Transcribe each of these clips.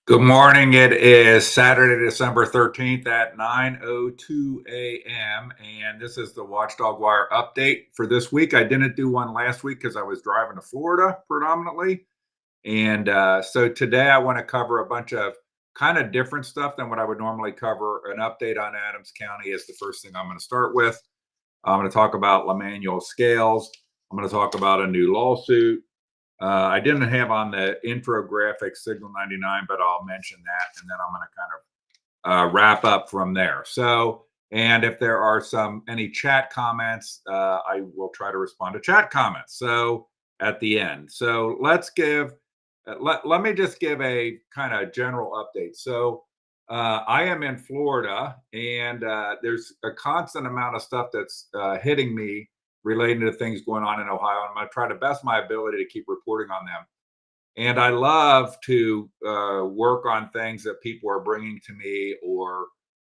Good morning. It is Saturday, December 13th at 9:02 a.m. And this is the Watchdog Wire update for this week. I didn't do one last week because I was driving to Florida predominantly. And so today I want to cover a bunch of kind of different stuff than what I would normally cover. An update on Adams County is the first thing I'm going to start with. I'm going to talk about Lamenuel Scales. I'm going to talk about a new lawsuit. I didn't have on the intro graphic Signal 99, but I'll mention that, and then I'm going to kind of wrap up from there. And if there are any chat comments, I will try to respond to chat comments. So at the end, so let me just give a kind of general update. I am in Florida, and there's a constant amount of stuff that's hitting me relating to things going on in Ohio. I'm going to try to best my ability to keep reporting on them. And I love to work on things that people are bringing to me or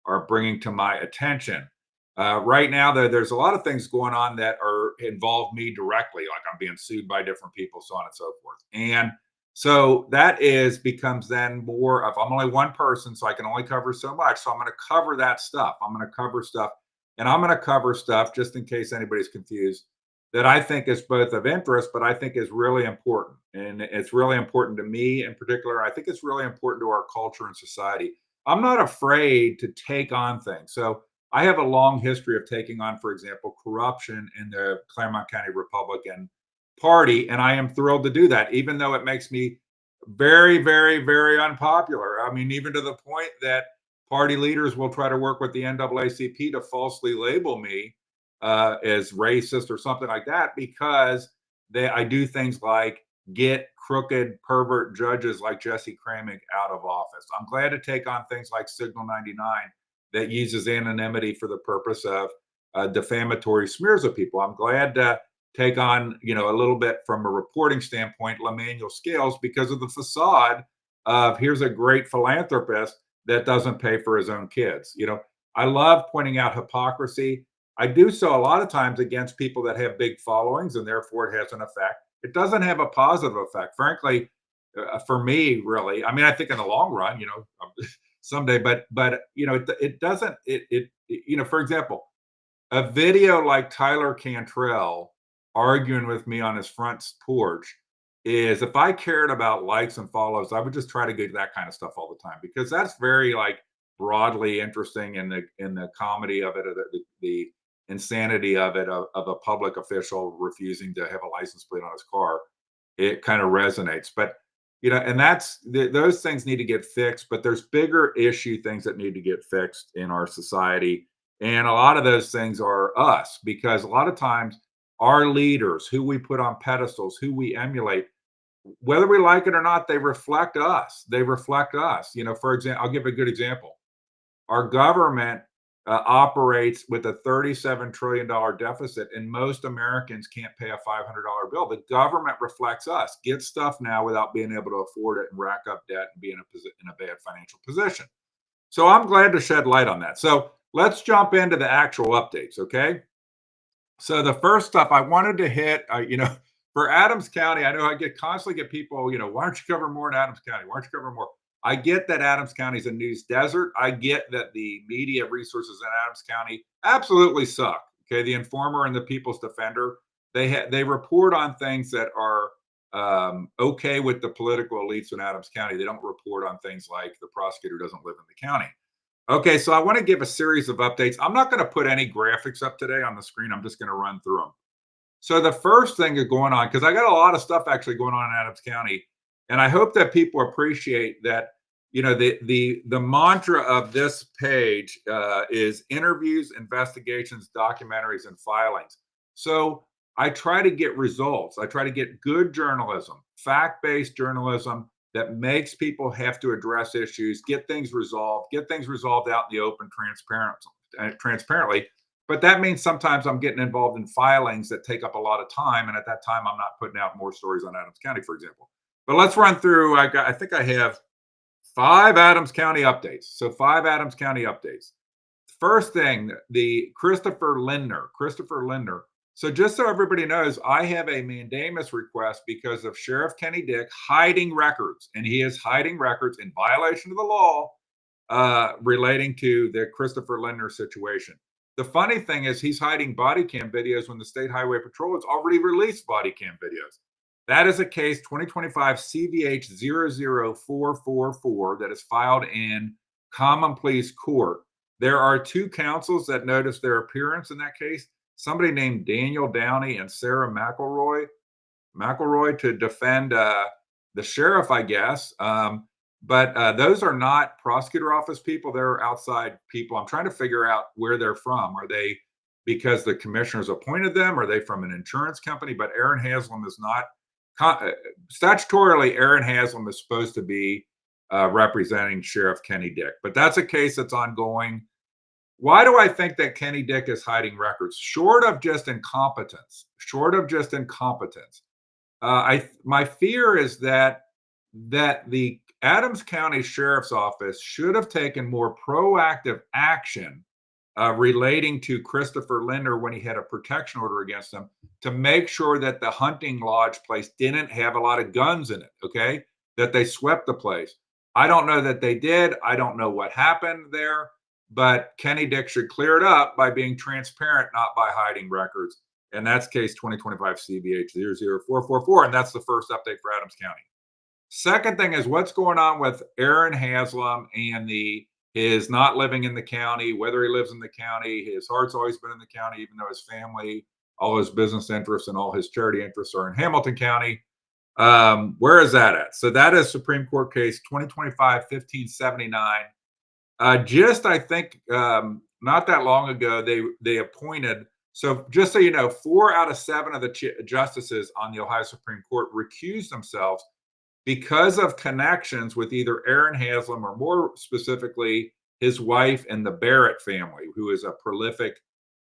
are bringing to my attention. Right now, there's a lot of things going on that are involve me directly, like I'm being sued by different people, so on and so forth. And so that is becomes then more of I'm only one person, so I can only cover so much. So I'm going to cover that stuff. I'm going to cover stuff, and I'm going to cover stuff just in case anybody's confused that I think is both of interest, but I think is really important. And it's really important to me in particular. I think it's really important to our culture and society. I'm not afraid to take on things. So I have a long history of taking on, for example, corruption in the Claremont County Republican Party. And I am thrilled to do that, even though it makes me very, very, very unpopular. I mean, even to the point that party leaders will try to work with the NAACP to falsely label me as racist or something like that because I do things like get crooked pervert judges like Jesse Kramick out of office. I'm glad to take on things like Signal 99 that uses anonymity for the purpose of defamatory smears of people. I'm glad to take on, a little bit from a reporting standpoint, Lamenuel Scales because of the facade of here's a great philanthropist that doesn't pay for his own kids. I love pointing out hypocrisy. I do so a lot of times against people that have big followings, and therefore it has an effect. It doesn't have a positive effect, frankly, for me, really. I mean, I think in the long run, someday, but it doesn't. For example, a video like Tyler Cantrell arguing with me on his front porch is if I cared about likes and follows, I would just try to get that kind of stuff all the time because that's very like broadly interesting in the comedy of it, or the insanity of it of a public official refusing to have a license plate on his car. It kind of resonates, but and those things need to get fixed. But there's bigger issue things that need to get fixed in our society, and a lot of those things are us because a lot of times our leaders, who we put on pedestals, who we emulate, whether we like it or not, they reflect us. They reflect us. For example, I'll give a good example. Our government operates with a $37 trillion deficit, and most Americans can't pay a $500 bill. The government reflects us. Get stuff now without being able to afford it and rack up debt and be in a bad financial position. So I'm glad to shed light on that. So let's jump into the actual updates, okay? So the first stuff I wanted to hit, for Adams County, I know I constantly get people, why don't you cover more in Adams County? Why don't you cover more? I get that Adams County is a news desert. I get that the media resources in Adams County absolutely suck. Okay, the Informer and the People's Defender, they report on things that are okay with the political elites in Adams County. They don't report on things like the prosecutor doesn't live in the county. Okay, so I want to give a series of updates. I'm not going to put any graphics up today on the screen. I'm just going to run through them. So the first thing is going on, because I got a lot of stuff actually going on in Adams County, and I hope that people appreciate that. The mantra of this page is interviews, investigations, documentaries, and filings. So I try to get results. I try to get good journalism, fact-based journalism that makes people have to address issues, get things resolved out in the open, transparently. But that means sometimes I'm getting involved in filings that take up a lot of time, and at that time, I'm not putting out more stories on Adams County, for example. But let's run through. I think I have 5 Adams County updates. So 5 Adams County updates. First thing, the Christopher Lindner So just so everybody knows, I have a mandamus request because of Sheriff Kenny Dick hiding records, and he is hiding records in violation of the law relating to the Christopher Linder situation. The funny thing is, he's hiding body cam videos when the State Highway Patrol has already released body cam videos. That is a case 2025 CVH 00444 that is filed in Common Pleas Court. There are two counsels that noticed their appearance in that case. Somebody named Daniel Downey and Sarah McElroy to defend the sheriff, I guess. But those are not prosecutor office people. They're outside people. I'm trying to figure out where they're from. Are they because the commissioners appointed them? Are they from an insurance company? But Aaron Haslam is not. Statutorily, Aaron Haslam is supposed to be representing Sheriff Kenny Dick. But that's a case that's ongoing. Why do I think that Kenny Dick is hiding records? Short of just incompetence. My fear is that the Adams County Sheriff's Office should have taken more proactive action relating to Christopher Linder when he had a protection order against him to make sure that the hunting lodge place didn't have a lot of guns in it, okay? That they swept the place. I don't know that they did. I don't know what happened there, but Kenny Dick should clear it up by being transparent, not by hiding records. And that's case 2025 CVH 00444, and that's the first update for Adams County. Second thing is what's going on with Aaron Haslam and his not living in the county, whether he lives in the county. His heart's always been in the county, even though his family, all his business interests and all his charity interests are in Hamilton County. Where is that at? So that is Supreme Court case 2025-1579. I think not that long ago, they appointed. So just so you know, 4 out of 7 of the justices on the Ohio Supreme Court recused themselves because of connections with either Aaron Haslam or more specifically his wife and the Barrett family, who is a prolific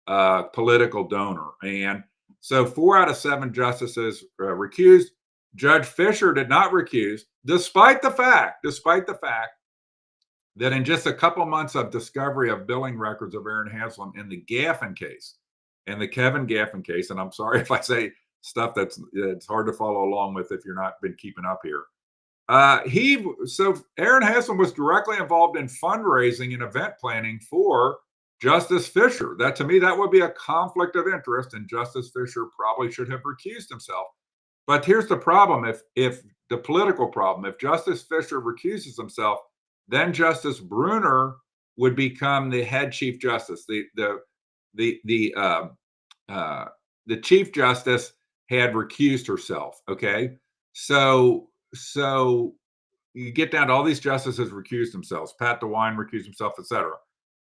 political donor. And so 4 out of 7 justices recused. Judge Fisher did not recuse, despite the fact that in just a couple months of discovery of billing records of Aaron Haslam in the Gaffin case, and the Kevin Gaffin case, and I'm sorry if I say stuff it's hard to follow along with if you're not been keeping up here. Aaron Haslam was directly involved in fundraising and event planning for Justice Fisher. That to me, that would be a conflict of interest, and Justice Fisher probably should have recused himself. But here's the problem: if the political problem, if Justice Fisher recuses himself, then Justice Bruner would become the head Chief Justice. The Chief Justice had recused herself. Okay, so you get down to all these justices recused themselves. Pat DeWine recused himself, etc.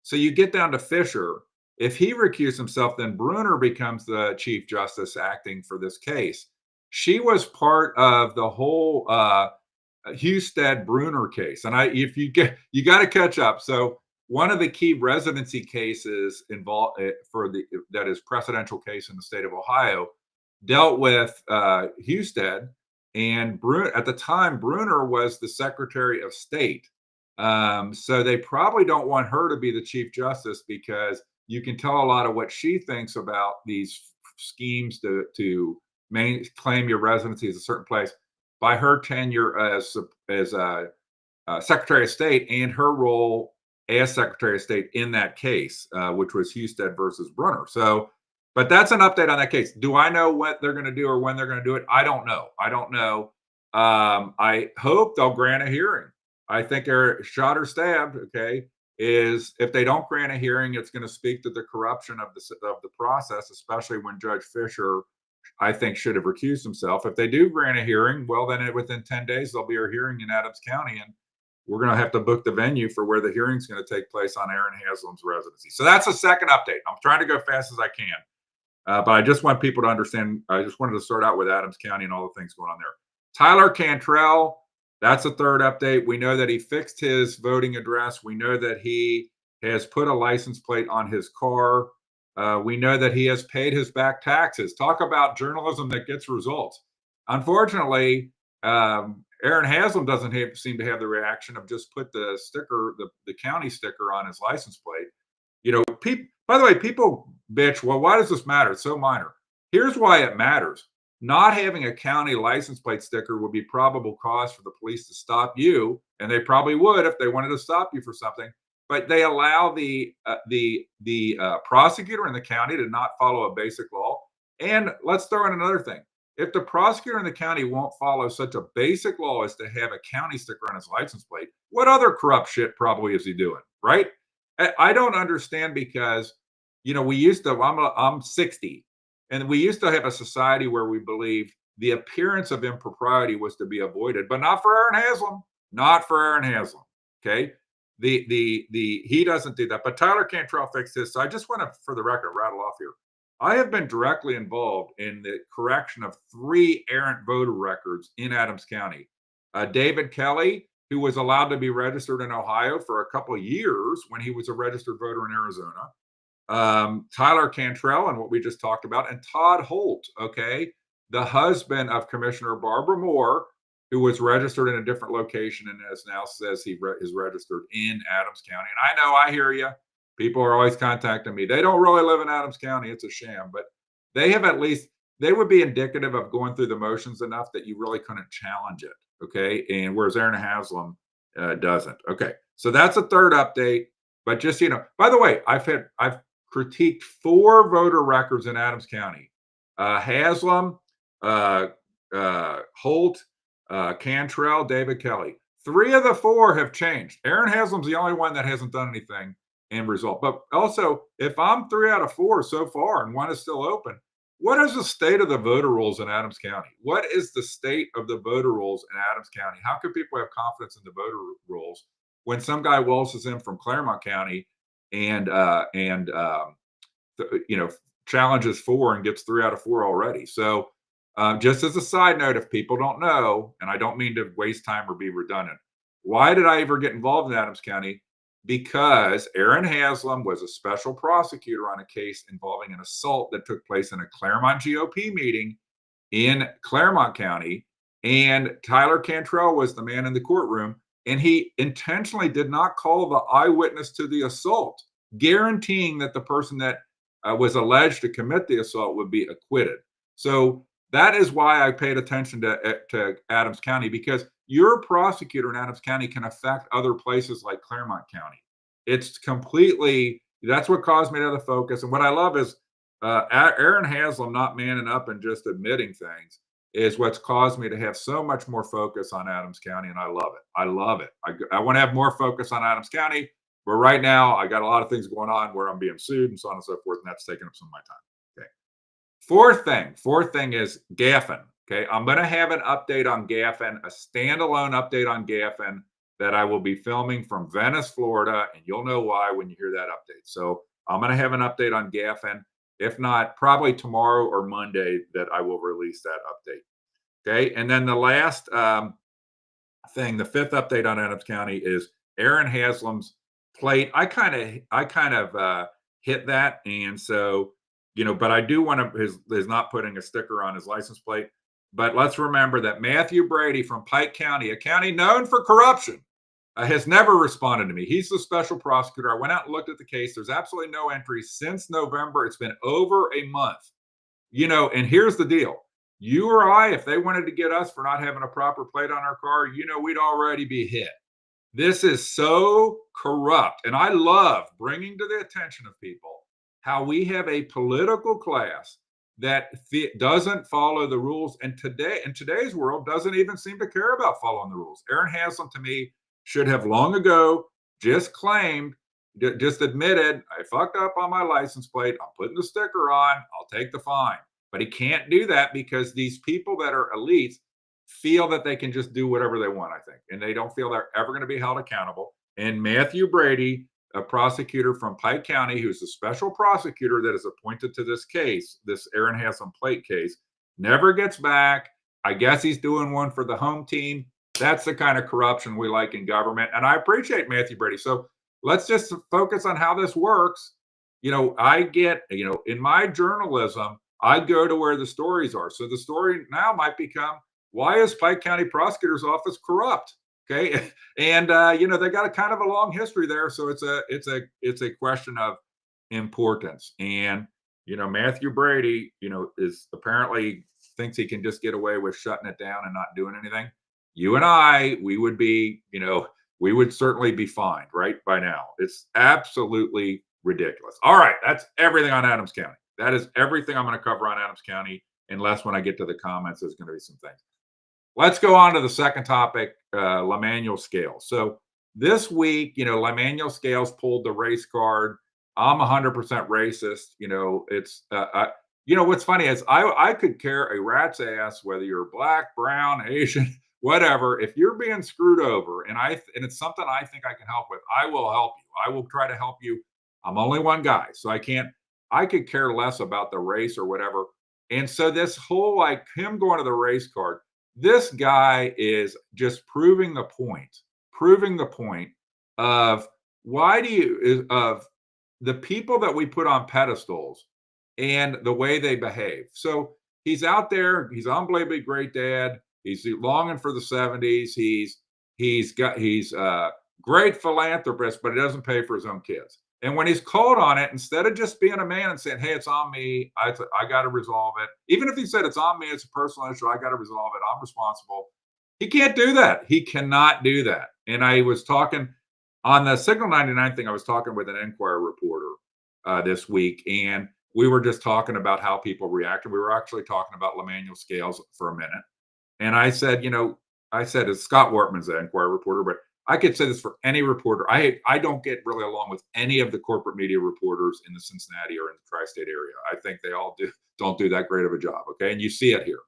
So you get down to Fisher. If he recused himself, then Bruner becomes the Chief Justice acting for this case. She was part of the whole Husted Bruner case, and you got to catch up. So one of the key residency cases involved that is precedential case in the state of Ohio dealt with Husted, and at the time Bruner was the Secretary of State. So they probably don't want her to be the Chief Justice because you can tell a lot of what she thinks about these schemes to claim your residency as a certain place by her tenure as Secretary of State and her role as Secretary of State in that case, which was Husted versus Brunner. So, but that's an update on that case. Do I know what they're going to do or when they're going to do it? I don't know. I hope they'll grant a hearing. I think they're shot or stabbed. Okay, is if they don't grant a hearing, it's going to speak to the corruption of the process, especially when Judge Fisher, I think, should have recused himself. If they do grant a hearing, well, then within 10 days, there'll be a hearing in Adams County, and we're going to have to book the venue for where the hearing's going to take place on Aaron Haslam's residency. So that's the second update. I'm trying to go fast as I can, but I just want people to understand. I just wanted to start out with Adams County and all the things going on there. Tyler Cantrell, that's a third update. We know that he fixed his voting address. We know that he has put a license plate on his car. We know that he has paid his back taxes. Talk about journalism that gets results. Unfortunately, Aaron Haslam doesn't seem to have the reaction of just put the sticker, the county sticker on his license plate. You know, by the way, people bitch, well, why does this matter? It's so minor. Here's why it matters. Not having a county license plate sticker would be probable cause for the police to stop you, and they probably would if they wanted to stop you for something. But they allow the prosecutor in the county to not follow a basic law. And let's throw in another thing: if the prosecutor in the county won't follow such a basic law as to have a county sticker on his license plate, what other corrupt shit probably is he doing? Right? I don't understand because we used to. I'm 60, and we used to have a society where we believed the appearance of impropriety was to be avoided, but not for Aaron Haslam. Not for Aaron Haslam. Okay. The he doesn't do that. But Tyler Cantrell fixed this. So I just want to, for the record, rattle off here. I have been directly involved in the correction of 3 errant voter records in Adams County. David Kelly, who was allowed to be registered in Ohio for a couple of years when he was a registered voter in Arizona. Tyler Cantrell, and what we just talked about, and Todd Holt, okay, the husband of Commissioner Barbara Moore, who was registered in a different location and as now says he is registered in Adams County. And I know, I hear you. People are always contacting me. They don't really live in Adams County. It's a sham, but they have at least, they would be indicative of going through the motions enough that you really couldn't challenge it. Okay. And whereas Aaron Haslam doesn't. Okay. So that's a third update. But just, by the way, I've critiqued 4 voter records in Adams County. Haslam, Holt, Cantrell, David Kelly. 3 of the 4 have changed. Aaron Haslam's the only one that hasn't done anything in result. But also, if I'm 3 out of 4 so far and 1 is still open, what is the state of the voter rolls in Adams County? What is the state of the voter rolls in Adams County? How can people have confidence in the voter rolls when some guy waltzes in from Claremont County and challenges 4 and gets 3 out of 4 already? So just as a side note, if people don't know, and I don't mean to waste time or be redundant, why did I ever get involved in Adams County? Because Aaron Haslam was a special prosecutor on a case involving an assault that took place in a Claremont GOP meeting in Claremont County. And Tyler Cantrell was the man in the courtroom, and he intentionally did not call the eyewitness to the assault, guaranteeing that the person that was alleged to commit the assault would be acquitted. So that is why I paid attention to Adams County, because your prosecutor in Adams County can affect other places like Claremont County. It's completely, that's what caused me to have the focus. And what I love is Aaron Haslam not manning up and just admitting things is what's caused me to have so much more focus on Adams County. And I love it. I love it. I want to have more focus on Adams County, but right now I got a lot of things going on where I'm being sued and so on and so forth. And that's taking up some of my time. Okay. Fourth thing is Gaffin. Okay, I'm going to have an update on Gaffin, a standalone update on Gaffin that I will be filming from Venice, Florida, and you'll know why when you hear that update. So I'm going to have an update on Gaffin. If not, probably tomorrow or Monday that I will release that update. Okay, and then the last thing, the 5th update on Adams County is Aaron Haslam's plate. I kind of hit that, and so but I do want to his not putting a sticker on his license plate. But let's remember that Matthew Brady from Pike County, a county known for corruption, has never responded to me. He's the special prosecutor. I went out and looked at the case. There's absolutely no entries since November. It's been over a month. And here's the deal. You or I, if they wanted to get us for not having a proper plate on our car, we'd already be hit. This is so corrupt. And I love bringing to the attention of people how we have a political class that doesn't follow the rules, and in today's world doesn't even seem to care about following the rules. Aaron Haslam, to me, should have long ago just admitted, I fucked up on my license plate. I'm putting the sticker on. I'll take the fine. But he can't do that because these people that are elites feel that they can just do whatever they want, I think, and they don't feel they're ever going to be held accountable. And Matthew Brady, a prosecutor from Pike County, who's a special prosecutor that is appointed to this case, this Aaron Haslam plate case, never gets back. I guess he's doing one for the home team. That's the kind of corruption we like in government. And I appreciate Matthew Brady. So let's just focus on how this works. I get, in my journalism, I go to where the stories are. So the story now might become, why is Pike County Prosecutor's Office corrupt? Okay. And, they got a kind of a long history there. So it's a question of importance. And Matthew Brady, is apparently thinks he can just get away with shutting it down and not doing anything. You and I, we would be, we would certainly be fined right by now. It's absolutely ridiculous. All right, that's everything on Adams County. That is everything I'm going to cover on Adams County, unless when I get to the comments, there's going to be some things. Let's go on to the second topic, Lamenuel Scales. So this week, Lamenuel Scales pulled the race card. I'm 100% racist. What's funny is I could care a rat's ass whether you're black, brown, Asian, whatever. If you're being screwed over, and it's something I think I can help with, I will help you. I will try to help you. I'm only one guy, so I can't. I could care less about the race or whatever. And so this whole like him going to the race card, this guy is just proving the point of of the people that we put on pedestals and the way they behave. So he's out there, he's unbelievably great dad. He's longing for the 70s. He's a great philanthropist, but he doesn't pay for his own kids. And when he's called on it, instead of just being a man and saying, "Hey, it's on me. I got to resolve it," even if he said it's on me, it's a personal issue. I got to resolve it. I'm responsible. He can't do that. He cannot do that. And I was talking on the Signal 99 thing. I was talking with an Enquirer reporter this week, and we were just talking about how people reacted. We were actually talking about Lamenuel Scales for a minute, and I said, it's Scott Wortman's the Enquirer reporter, but I could say this for any reporter. I don't get really along with any of the corporate media reporters in the Cincinnati or in the tri-state area. I think they all don't do that great of a job. Okay, and you see it here.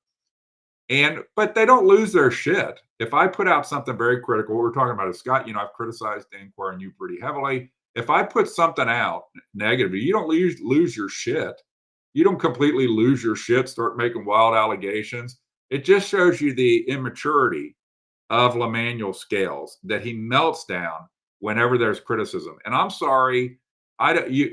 But they don't lose their shit. If I put out something very critical, what we're talking about is, Scott, I've criticized the Enquirer and you pretty heavily. If I put something out negatively, you don't lose your shit. You don't completely lose your shit, start making wild allegations. It just shows you the immaturity of Lamenuel Scales, that he melts down whenever there's criticism. And I'm sorry,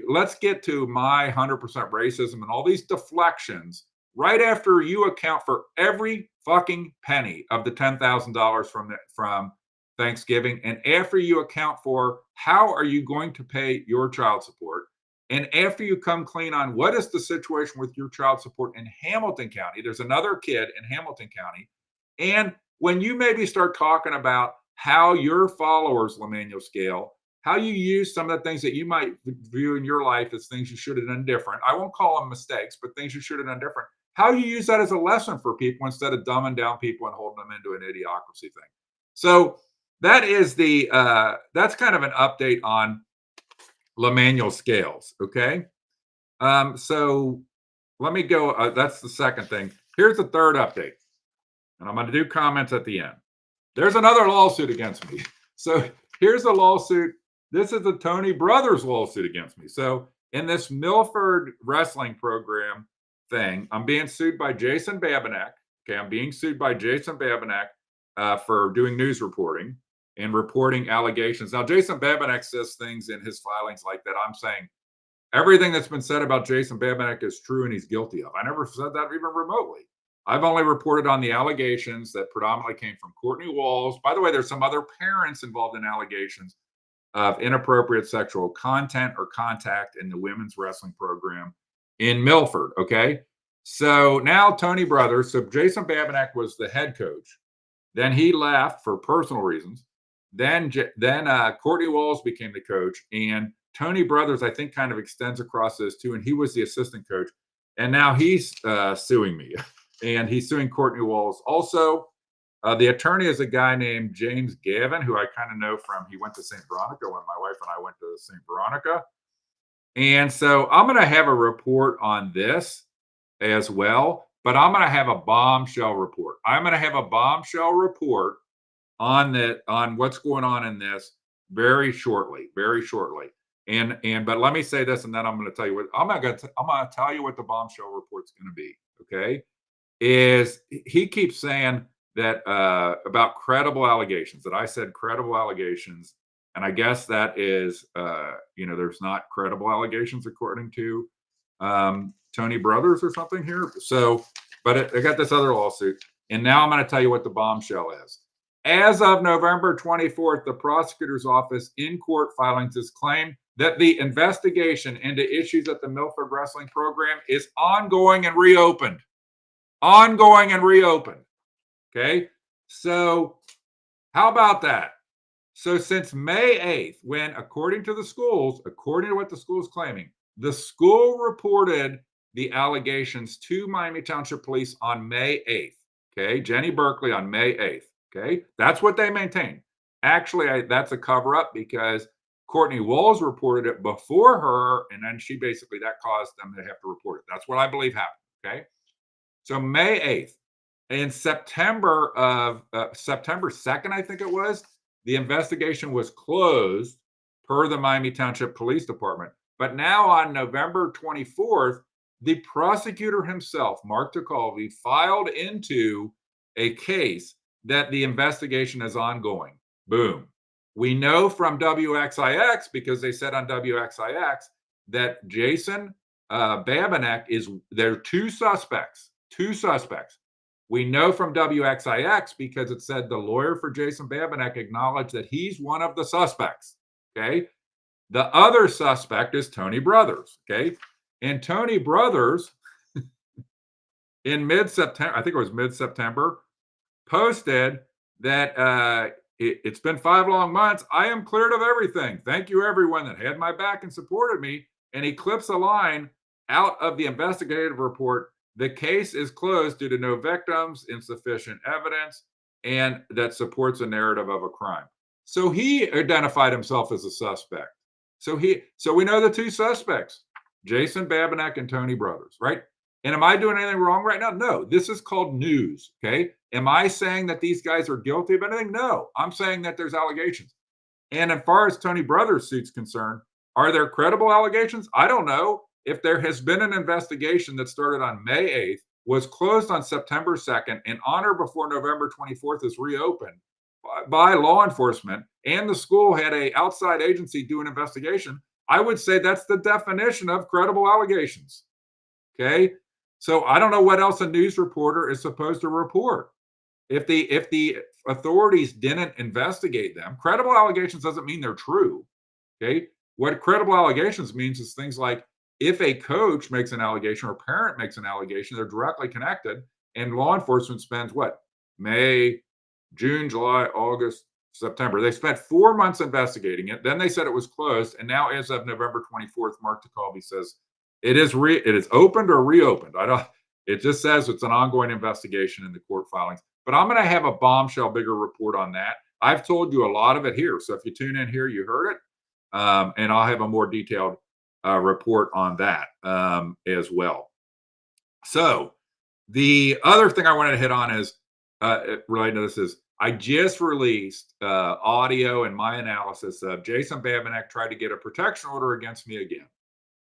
let's get to my 100% racism and all these deflections right after you account for every fucking penny of the $10,000 from Thanksgiving, and after you account for how are you going to pay your child support, and after you come clean on what is the situation with your child support in Hamilton County. There's another kid in Hamilton County, and when you maybe start talking about how your followers, Lamenuel Scale, how you use some of the things that you might view in your life as things you should have done different. I won't call them mistakes, but things you should have done different. How you use that as a lesson for people instead of dumbing down people and holding them into an idiocracy thing. So that is that's kind of an update on Lamenuel Scales. Okay. So let me go. That's the second thing. Here's the third update. And I'm going to do comments at the end. There's another lawsuit against me. So here's a lawsuit. This is the Tony Brothers lawsuit against me. So in this Milford wrestling program thing, I'm being sued by Jason Babinek. Okay, I'm being sued by Jason Babinek for doing news reporting and reporting allegations. Now, Jason Babinek says things in his filings like that. I'm saying everything that's been said about Jason Babinek is true and he's guilty of. I never said that even remotely. I've only reported on the allegations that predominantly came from Courtney Walls. By the way, there's some other parents involved in allegations of inappropriate sexual content or contact in the women's wrestling program in Milford. Okay. So now Tony Brothers. So Jason Babinek was the head coach. Then he left for personal reasons. Then Courtney Walls became the coach. And Tony Brothers, I think, kind of extends across those two. And he was the assistant coach. And now he's suing me. And he's suing Courtney Walls. Also, the attorney is a guy named James Gavin, who I kind of know from, he went to St. Veronica when my wife and I went to St. Veronica. And so I'm going to have a report on this as well, but I'm going to have a bombshell report. I'm going to have a bombshell report on what's going on in this very shortly. But let me say this, and then I'm going to tell you what I'm going to tell you what the bombshell report's going to be. Okay. Is he keeps saying that about credible allegations, that I said credible allegations. And I guess that is, there's not credible allegations according to Tony Brothers or something here. So, but I got this other lawsuit. And now I'm going to tell you what the bombshell is. As of November 24th, the prosecutor's office in court filings has claimed that the investigation into issues at the Milford Wrestling program is ongoing and reopened. Ongoing and reopened. Okay. So, how about that? So, since May 8th, when, according to the schools, according to what the school's claiming, the school reported the allegations to Miami Township Police on May 8th. Okay. Jenny Berkeley on May 8th. Okay. That's what they maintain. Actually, that's a cover up because Courtney Walls reported it before her, and then she basically that caused them to have to report it. That's what I believe happened. Okay. So May 8th. In September 2nd, I think it was, the investigation was closed per the Miami Township Police Department. But now on November 24th, the prosecutor himself, Mark DeCalvi, filed into a case that the investigation is ongoing. Boom. We know from WXIX, because they said on WXIX, that Jason Babinek there are two suspects. We know from WXIX because it said the lawyer for Jason Babinek acknowledged that he's one of the suspects. Okay. The other suspect is Tony Brothers. Okay. And Tony Brothers, in mid-September, I think it was mid-September, posted that it's been 5 long months. I am cleared of everything. Thank you, everyone that had my back and supported me. And he clips a line out of the investigative report. The case is closed due to no victims, insufficient evidence, and that supports a narrative of a crime. So he identified himself as a suspect. So we know the two suspects, Jason Babinek and Tony Brothers, right? And am I doing anything wrong right now? No, this is called news. Okay. Am I saying that these guys are guilty of anything? No, I'm saying that there's allegations. And as far as Tony Brothers' suit's concerned, are there credible allegations? I don't know. If there has been an investigation that started on May 8th, was closed on September 2nd, and on or before November 24th is reopened by law enforcement, and the school had an outside agency do an investigation, I would say that's the definition of credible allegations. Okay. So I don't know what else a news reporter is supposed to report. If the authorities didn't investigate them, credible allegations doesn't mean they're true. Okay. What credible allegations means is things like, if a coach makes an allegation or a parent makes an allegation, they're directly connected, and law enforcement spends what? May, June, July, August, September. They spent 4 months investigating it. Then they said it was closed. And now, as of November 24th, Mark DeCalvi says it is opened or reopened. It just says it's an ongoing investigation in the court filings. But I'm going to have a bombshell bigger report on that. I've told you a lot of it here. So if you tune in here, you heard it. And I'll have a more detailed report on that as well. So the other thing I wanted to hit on is related to this is I just released audio and my analysis of Jason Babinek tried to get a protection order against me again.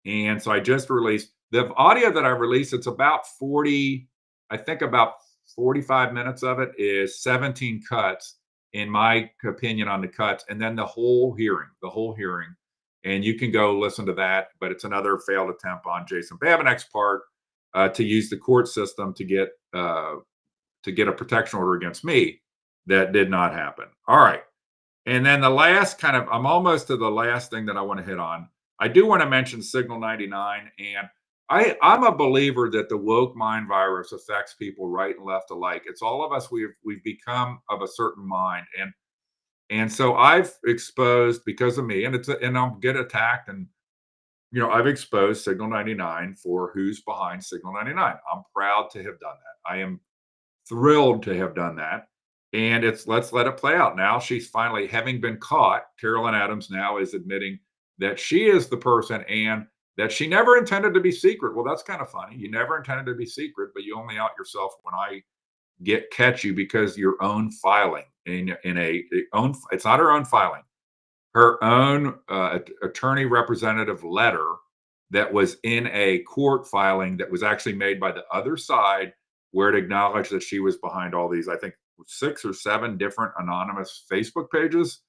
And so I just released the audio that I released. It's about 40, I think about 45 minutes of it is 17 cuts, in my opinion, on the cuts, and then the whole hearing. And you can go listen to that, but it's another failed attempt on Jason Babinek's part to use the court system to get a protection order against me. That did not happen. All right. And then the last I'm almost to the last thing that I want to hit on. I do want to mention Signal 99. And I'm a believer that the woke mind virus affects people right and left alike. It's all of us. We've become of a certain mind. And so I've exposed, because of me, and I'll get attacked. And, I've exposed Signal 99 for who's behind Signal 99. I'm proud to have done that. I am thrilled to have done that. And let's let it play out. Now she's finally, having been caught, Carolyn Adams now is admitting that she is the person and that she never intended to be secret. Well, that's kind of funny. You never intended to be secret, but you only out yourself when I catch you because your own filing it's not her own filing, her own attorney representative letter that was in a court filing that was actually made by the other side, where it acknowledged that she was behind all these, I think 6 or 7 different anonymous Facebook pages.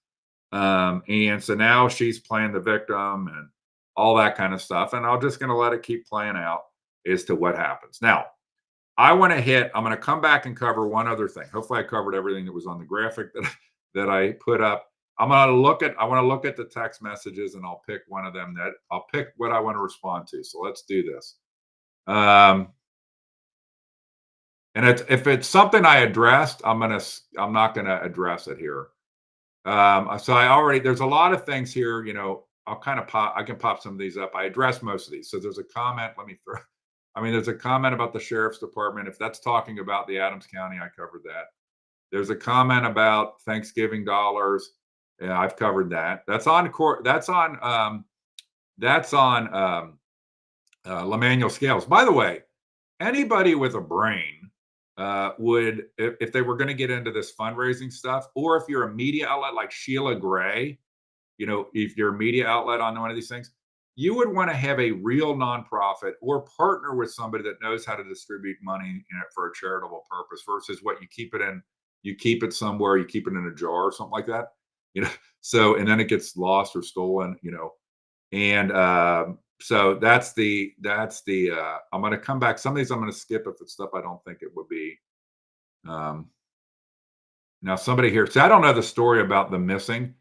And so now she's playing the victim and all that kind of stuff. And I'm just going to let it keep playing out as to what happens. Now, I'm going to come back and cover one other thing. Hopefully I covered everything that was on the graphic that I put up. I want to look at the text messages and I'll pick one of them that I'll pick what I want to respond to. So let's do this. Um, and if it's something I addressed, I'm not gonna address it here. So there's a lot of things here, I can pop some of these up. I addressed most of these. So there's a comment, there's a comment about the sheriff's department. If that's talking about the Adams County, I covered that. There's a comment about Thanksgiving dollars. Yeah, I've covered that. That's on court. That's on Lamenuel Scales. By the way, anybody with a brain would, if they were going to get into this fundraising stuff, or if you're a media outlet like Sheila Gray, if you're a media outlet on one of these things, you would want to have a real nonprofit or partner with somebody that knows how to distribute money for a charitable purpose versus what you keep it somewhere, you keep it in a jar or something like that, you know. So and then it gets lost or stolen, and so that's the I'm going to come back. Some of these I'm going to skip if it's stuff I don't think it would be. Um, Now somebody here, see, I don't know the story about the missing.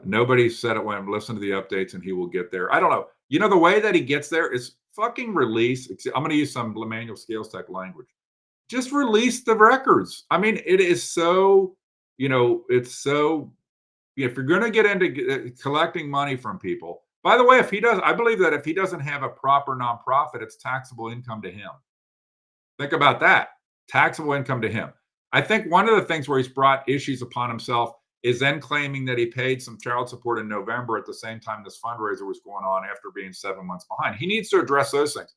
Nobody said it when listen to the updates and he will get there. I don't know. The way that he gets there is fucking release. I'm going to use some Lamenuel Scales type language. Just release the records. I mean, it is so, it's so, if you're going to get into collecting money from people, by the way, I believe that if he doesn't have a proper nonprofit, it's taxable income to him. Think about that. Taxable income to him. I think one of the things where he's brought issues upon himself is then claiming that he paid some child support in November at the same time this fundraiser was going on after being 7 months behind. He needs to address those things.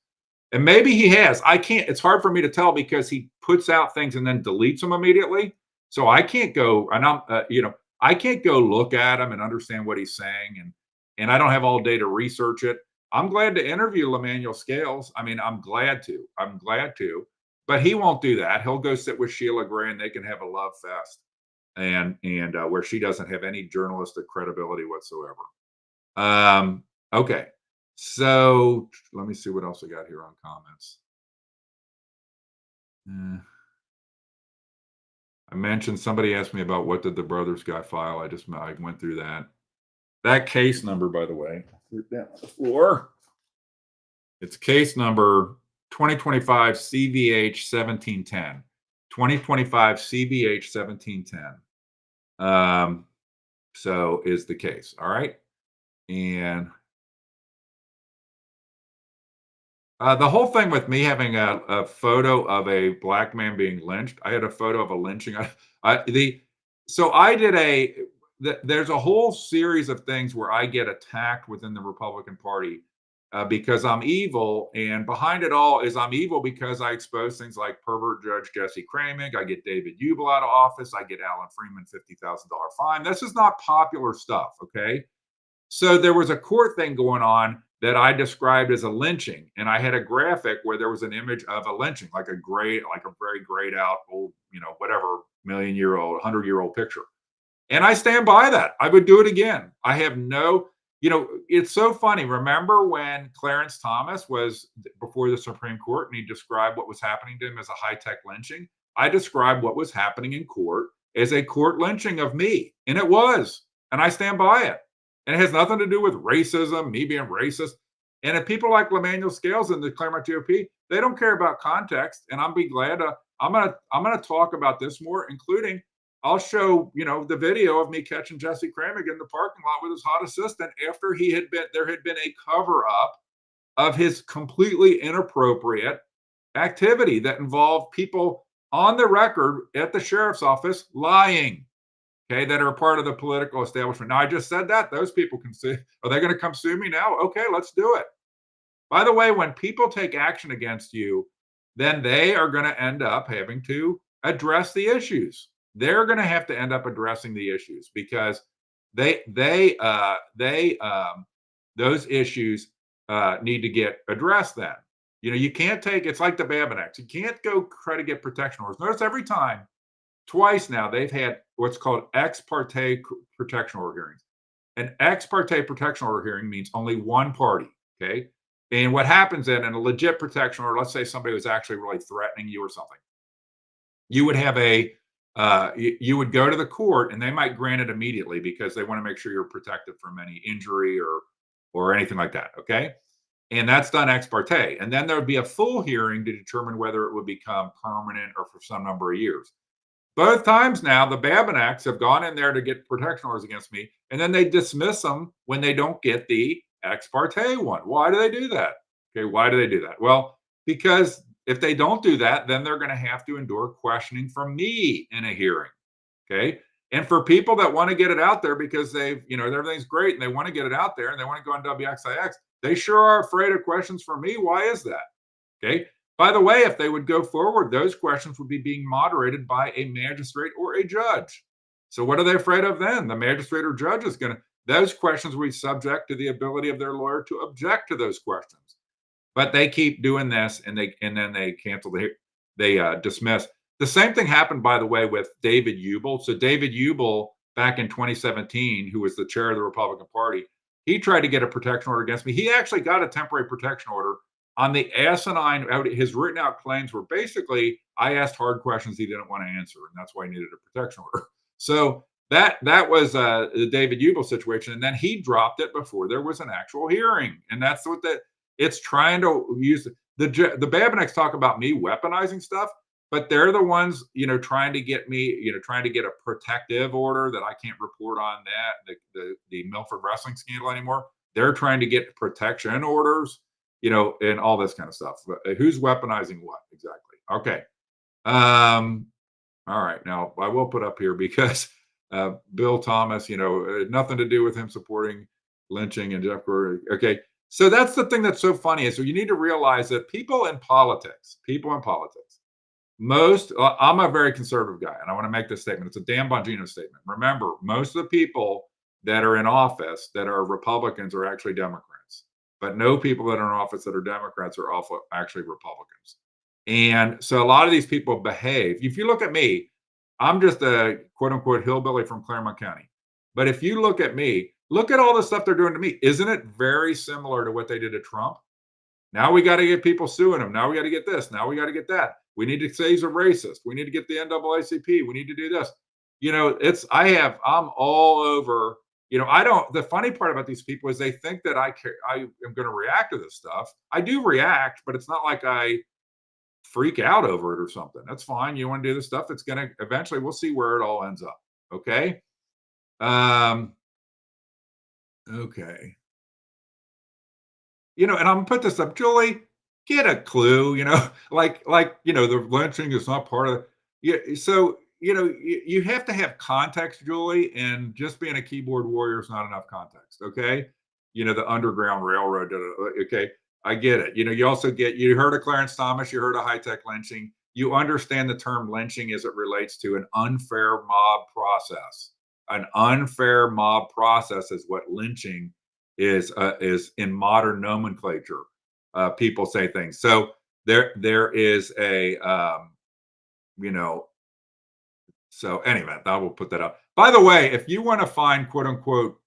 And maybe he has. It's hard for me to tell because he puts out things and then deletes them immediately. So I can't go, I can't go look at him and understand what he's saying. And I don't have all day to research it. I'm glad to interview Lamenuel Scales. I mean, I'm glad to, but he won't do that. He'll go sit with Sheila Gray and they can have a love fest. And where she doesn't have any journalistic credibility whatsoever. Okay, so let me see what else I got here on comments. I mentioned somebody asked me about what did the Brothers guy file. I went through that. That case number, by the way, threw it down on the floor. It's case number 2025 CVH 1710. 2025 CVH 1710. So is the case. All right. And the whole thing with me having a photo of a black man being lynched, I had a photo of a lynching. There's a whole series of things where I get attacked within the Republican Party because I'm evil, and behind it all is I'm evil because I expose things like pervert Judge Jesse Cramig. I get David Ubel out of office. I get Alan Freeman $50,000 fine. This is not popular stuff, okay? So there was a court thing going on that I described as a lynching, and I had a graphic where there was an image of a lynching, like a very grayed out old, whatever million-year-old, 100-year-old picture. And I stand by that. I would do it again. I have no. It's so funny. Remember when Clarence Thomas was before the Supreme Court and he described what was happening to him as a high-tech lynching? I described what was happening in court as a court lynching of me. And it was. And I stand by it. And it has nothing to do with racism, me being racist. And if people like Lamenuel Scales and the Claremont GOP, they don't care about context. And I'm gonna talk about this more, including I'll show, the video of me catching Jesse Cramig in the parking lot with his hot assistant after there had been a cover up of his completely inappropriate activity that involved people on the record at the sheriff's office lying, okay, that are a part of the political establishment. Now, I just said that. Those people can sue. Are they going to come sue me now? Okay, let's do it. By the way, when people take action against you, then they are going to end up having to address the issues. They're going to have to end up addressing the issues because those issues need to get addressed then. You can't it's like the Babin Act. You can't go try to get protection orders. Notice every time, twice now, they've had what's called ex parte protection order hearings. An ex parte protection order hearing means only one party, okay? And what happens then in a legit protection order, let's say somebody was actually really threatening you or something, you would have a you would go to the court and they might grant it immediately because they want to make sure you're protected from any injury or anything like that. Okay. And that's done ex parte. And then there would be a full hearing to determine whether it would become permanent or for some number of years. Both times now, the Babinecks have gone in there to get protection orders against me, and then they dismiss them when they don't get the ex parte one. Why do they do that? Okay, why do they do that? Well, because if they don't do that, then they're going to have to endure questioning from me in a hearing. Okay. And for people that want to get it out there because everything's great and they want to get it out there and they want to go on WXIX, they sure are afraid of questions from me. Why is that? Okay. By the way, if they would go forward, those questions would be being moderated by a magistrate or a judge. So what are they afraid of then? The magistrate or judge is going to, those questions will be subject to the ability of their lawyer to object to those questions. But they keep doing this and then they cancel they dismiss. The same thing happened, by the way, with David Ubel. So David Ubel back in 2017, who was the chair of the Republican Party, he tried to get a protection order against me. He actually got a temporary protection order on the asinine. His written out claims were basically, I asked hard questions he didn't want to answer, and that's why he needed a protection order. So that was the David Ubel situation, and then he dropped it before there was an actual hearing, and that's what it's trying to use. The Babinecks talk about me weaponizing stuff, but they're the ones, trying to get me, trying to get a protective order that I can't report on the Milford wrestling scandal anymore. They're trying to get protection orders, and all this kind of stuff. But who's weaponizing what exactly? Okay. All right. Now I will put up here because Bill Thomas, nothing to do with him supporting lynching and Jeff Gordon. Okay. So that's the thing that's so funny is so you need to realize that people in politics, I'm a very conservative guy, and I want to make this statement. It's a Dan Bongino statement. Remember, most of the people that are in office that are Republicans are actually Democrats, but no people that are in office that are Democrats are also actually Republicans. And so a lot of these people behave. If you look at me, I'm just a quote unquote hillbilly from Claremont County. But if you look at me, look at all the stuff they're doing to me. Isn't it very similar to what they did to Trump? Now we got to get people suing him. Now we got to get this. Now we got to get that. We need to say he's a racist. We need to get the NAACP. We need to do this. I'm all over. The funny part about these people is they think that I am going to react to this stuff. I do react, but it's not like I freak out over it or something. That's fine. You want to do this stuff. It's going to eventually, we'll see where it all ends up. Okay. Okay. And I'm gonna put this up, Julie, get a clue, the lynching is not part of yeah. So, you have to have context, Julie, and just being a keyboard warrior is not enough context. Okay. The Underground Railroad. Okay. I get it. You heard of Clarence Thomas, you heard of high-tech lynching. You understand the term lynching as it relates to an unfair mob process. An unfair mob process is what lynching is in modern nomenclature. People say things. So there is a so anyway, I will put that up. By the way, if you want to find quote unquote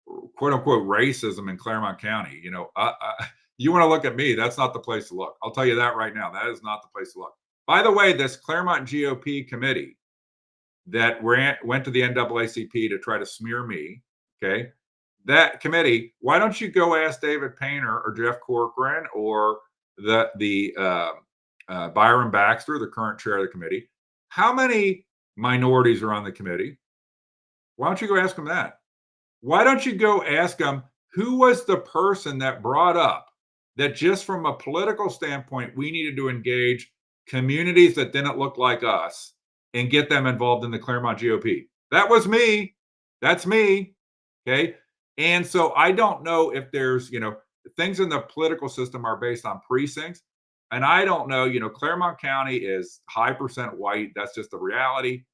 racism in Claremont County, you want to look at me, that's not the place to look. I'll tell you that right now. That is not the place to look. By the way, this Claremont GOP committee that went to the NAACP to try to smear me, okay, that committee, why don't you go ask David Painter or Jeff Corcoran or the Byron Baxter, the current chair of the committee, how many minorities are on the committee? Why don't you go ask them that? Why don't you go ask them who was the person that brought up that just from a political standpoint, we needed to engage communities that didn't look like us and get them involved in the Claremont GOP? That was me. That's me. Okay. And so I don't know if there's, things in the political system are based on precincts. And I don't know, Claremont County is high percent white. That's just the reality.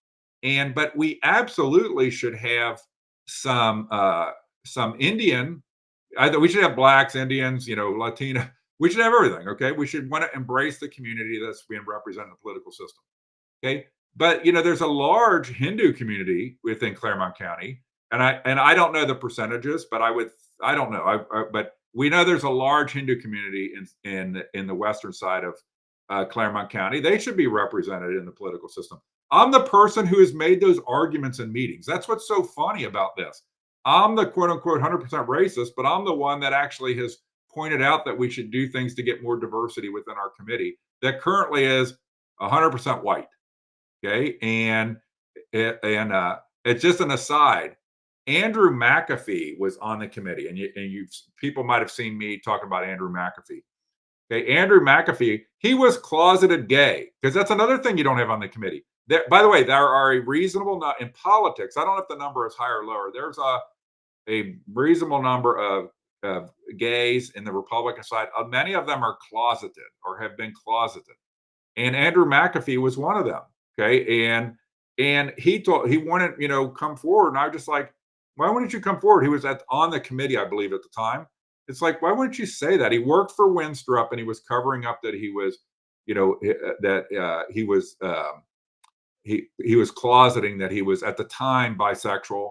But we absolutely should have some Indian. We should have blacks, Indians, Latina. We should have everything. Okay. We should want to embrace the community that's being represented in the political system. Okay. But, there's a large Hindu community within Claremont County. And I don't know the percentages, but I don't know. But we know there's a large Hindu community in the western side Claremont County. They should be represented in the political system. I'm the person who has made those arguments in meetings. That's what's so funny about this. I'm the quote unquote 100% racist, but I'm the one that actually has pointed out that we should do things to get more diversity within our committee that currently is 100% white. Okay. And it's just an aside. Andrew McAfee was on the committee, and people might have seen me talking about Andrew McAfee. Okay, Andrew McAfee, he was closeted gay because that's another thing you don't have on the committee. There, by the way, there are a reasonable in politics. I don't know if the number is higher or lower. There's a reasonable number of gays in the Republican side. Many of them are closeted or have been closeted, and Andrew McAfee was one of them. Okay, and he wanted come forward, and I was just like, why wouldn't you come forward? He was on the committee, I believe, at the time. It's like, why wouldn't you say that? He worked for Winstrup, and he was covering up that he was, he was closeting that he was at the time bisexual,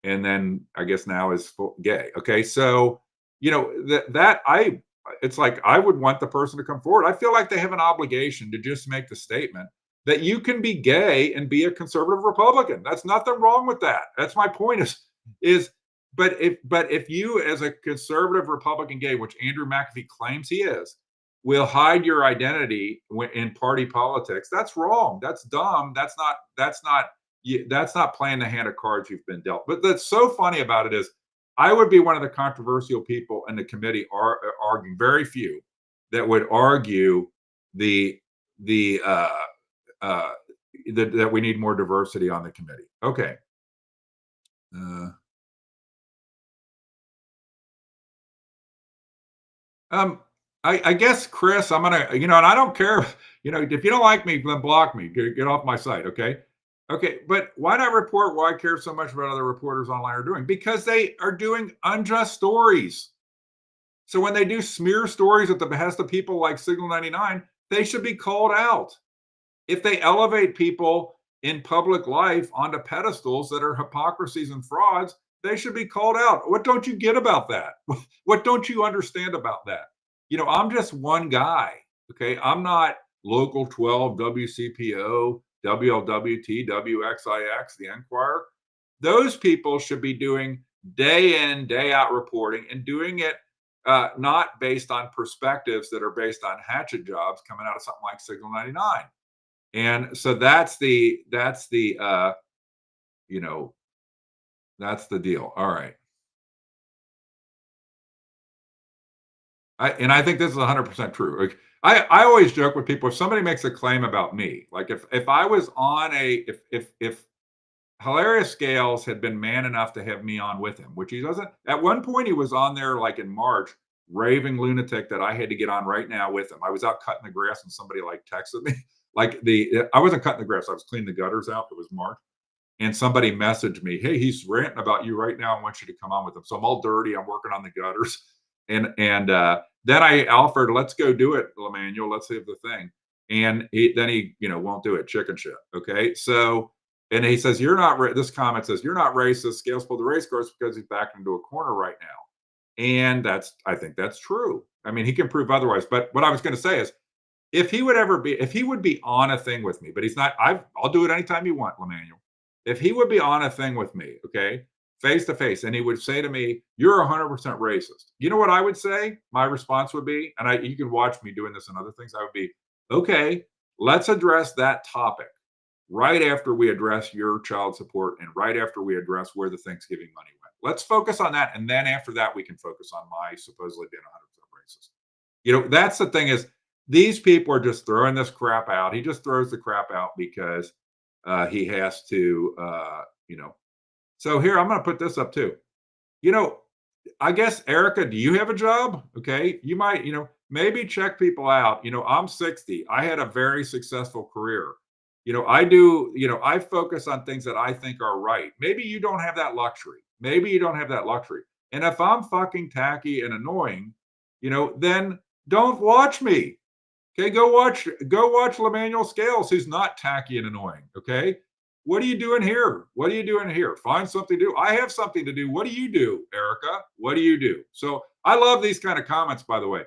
and then I guess now is gay. Okay, so it's like I would want the person to come forward. I feel like they have an obligation to just make the statement that you can be gay and be a conservative Republican. That's nothing wrong with that. That's my point. But if you, as a conservative Republican gay, which Andrew McAfee claims he is, will hide your identity in party politics, that's wrong. That's dumb. That's not playing the hand of cards you've been dealt. But that's so funny about it is, I would be one of the controversial people in the committee arguing. Very few that would argue that we need more diversity on the committee. Okay. I guess, Chris, I'm gonna, and I don't care, if you don't like me, then block me. Get off my site, okay? Okay, but why not report why I care so much about other reporters online are doing? Because they are doing unjust stories. So when they do smear stories at the behest of people like Signal 99, they should be called out. If they elevate people in public life onto pedestals that are hypocrisies and frauds, they should be called out. What don't you get about that? What don't you understand about that? I'm just one guy. Okay. I'm not Local 12, WCPO, WLWT, WXIX, the Enquirer. Those people should be doing day in, day out reporting and doing it not based on perspectives that are based on hatchet jobs coming out of something like Signal 99. And so that's the that's the deal. All right. I think this is 100% true. Like, I always joke with people, if somebody makes a claim about me, like if I was on if Hilarious Scales had been man enough to have me on with him, which he doesn't. At one point, he was on there like in March, raving lunatic that I had to get on right now with him. I was out cutting the grass and somebody like texted me. I wasn't cutting the grass, I was cleaning the gutters out. It was March. And somebody messaged me, hey, he's ranting about you right now. I want you to come on with him. So I'm all dirty. I'm working on the gutters. And then I offered, let's go do it, Lamenuel. Let's have the thing. And he won't do it. Chicken shit. Okay. So, and he says, this comment says, you're not racist. Scales pulled the race cars because he's backed into a corner right now. And I think that's true. I mean, he can prove otherwise. But what I was going to say is, if he would be on a thing with me, but he's not, I'll do it anytime you want, Lamenuel. If he would be on a thing with me, okay, face to face, and he would say to me, you're 100% racist. You know what I would say? My response would be, and you can watch me doing this and other things, I would be, okay, let's address that topic right after we address your child support and right after we address where the Thanksgiving money went. Let's focus on that. And then after that, we can focus on my supposedly being 100% racist. That's the thing is, these people are just throwing this crap out. He just throws the crap out because he has to, So here, I'm going to put this up too. I guess, Erica, do you have a job? Okay. You might, maybe check people out. I'm 60. I had a very successful career. I focus on things that I think are right. Maybe you don't have that luxury. And if I'm fucking tacky and annoying, then don't watch me. Okay, go watch Lamenuel Scales, who's not tacky and annoying. Okay, what are you doing here? Find something to do. I have something to do. What do you do, Erica? What do you do? So I love these kind of comments, by the way.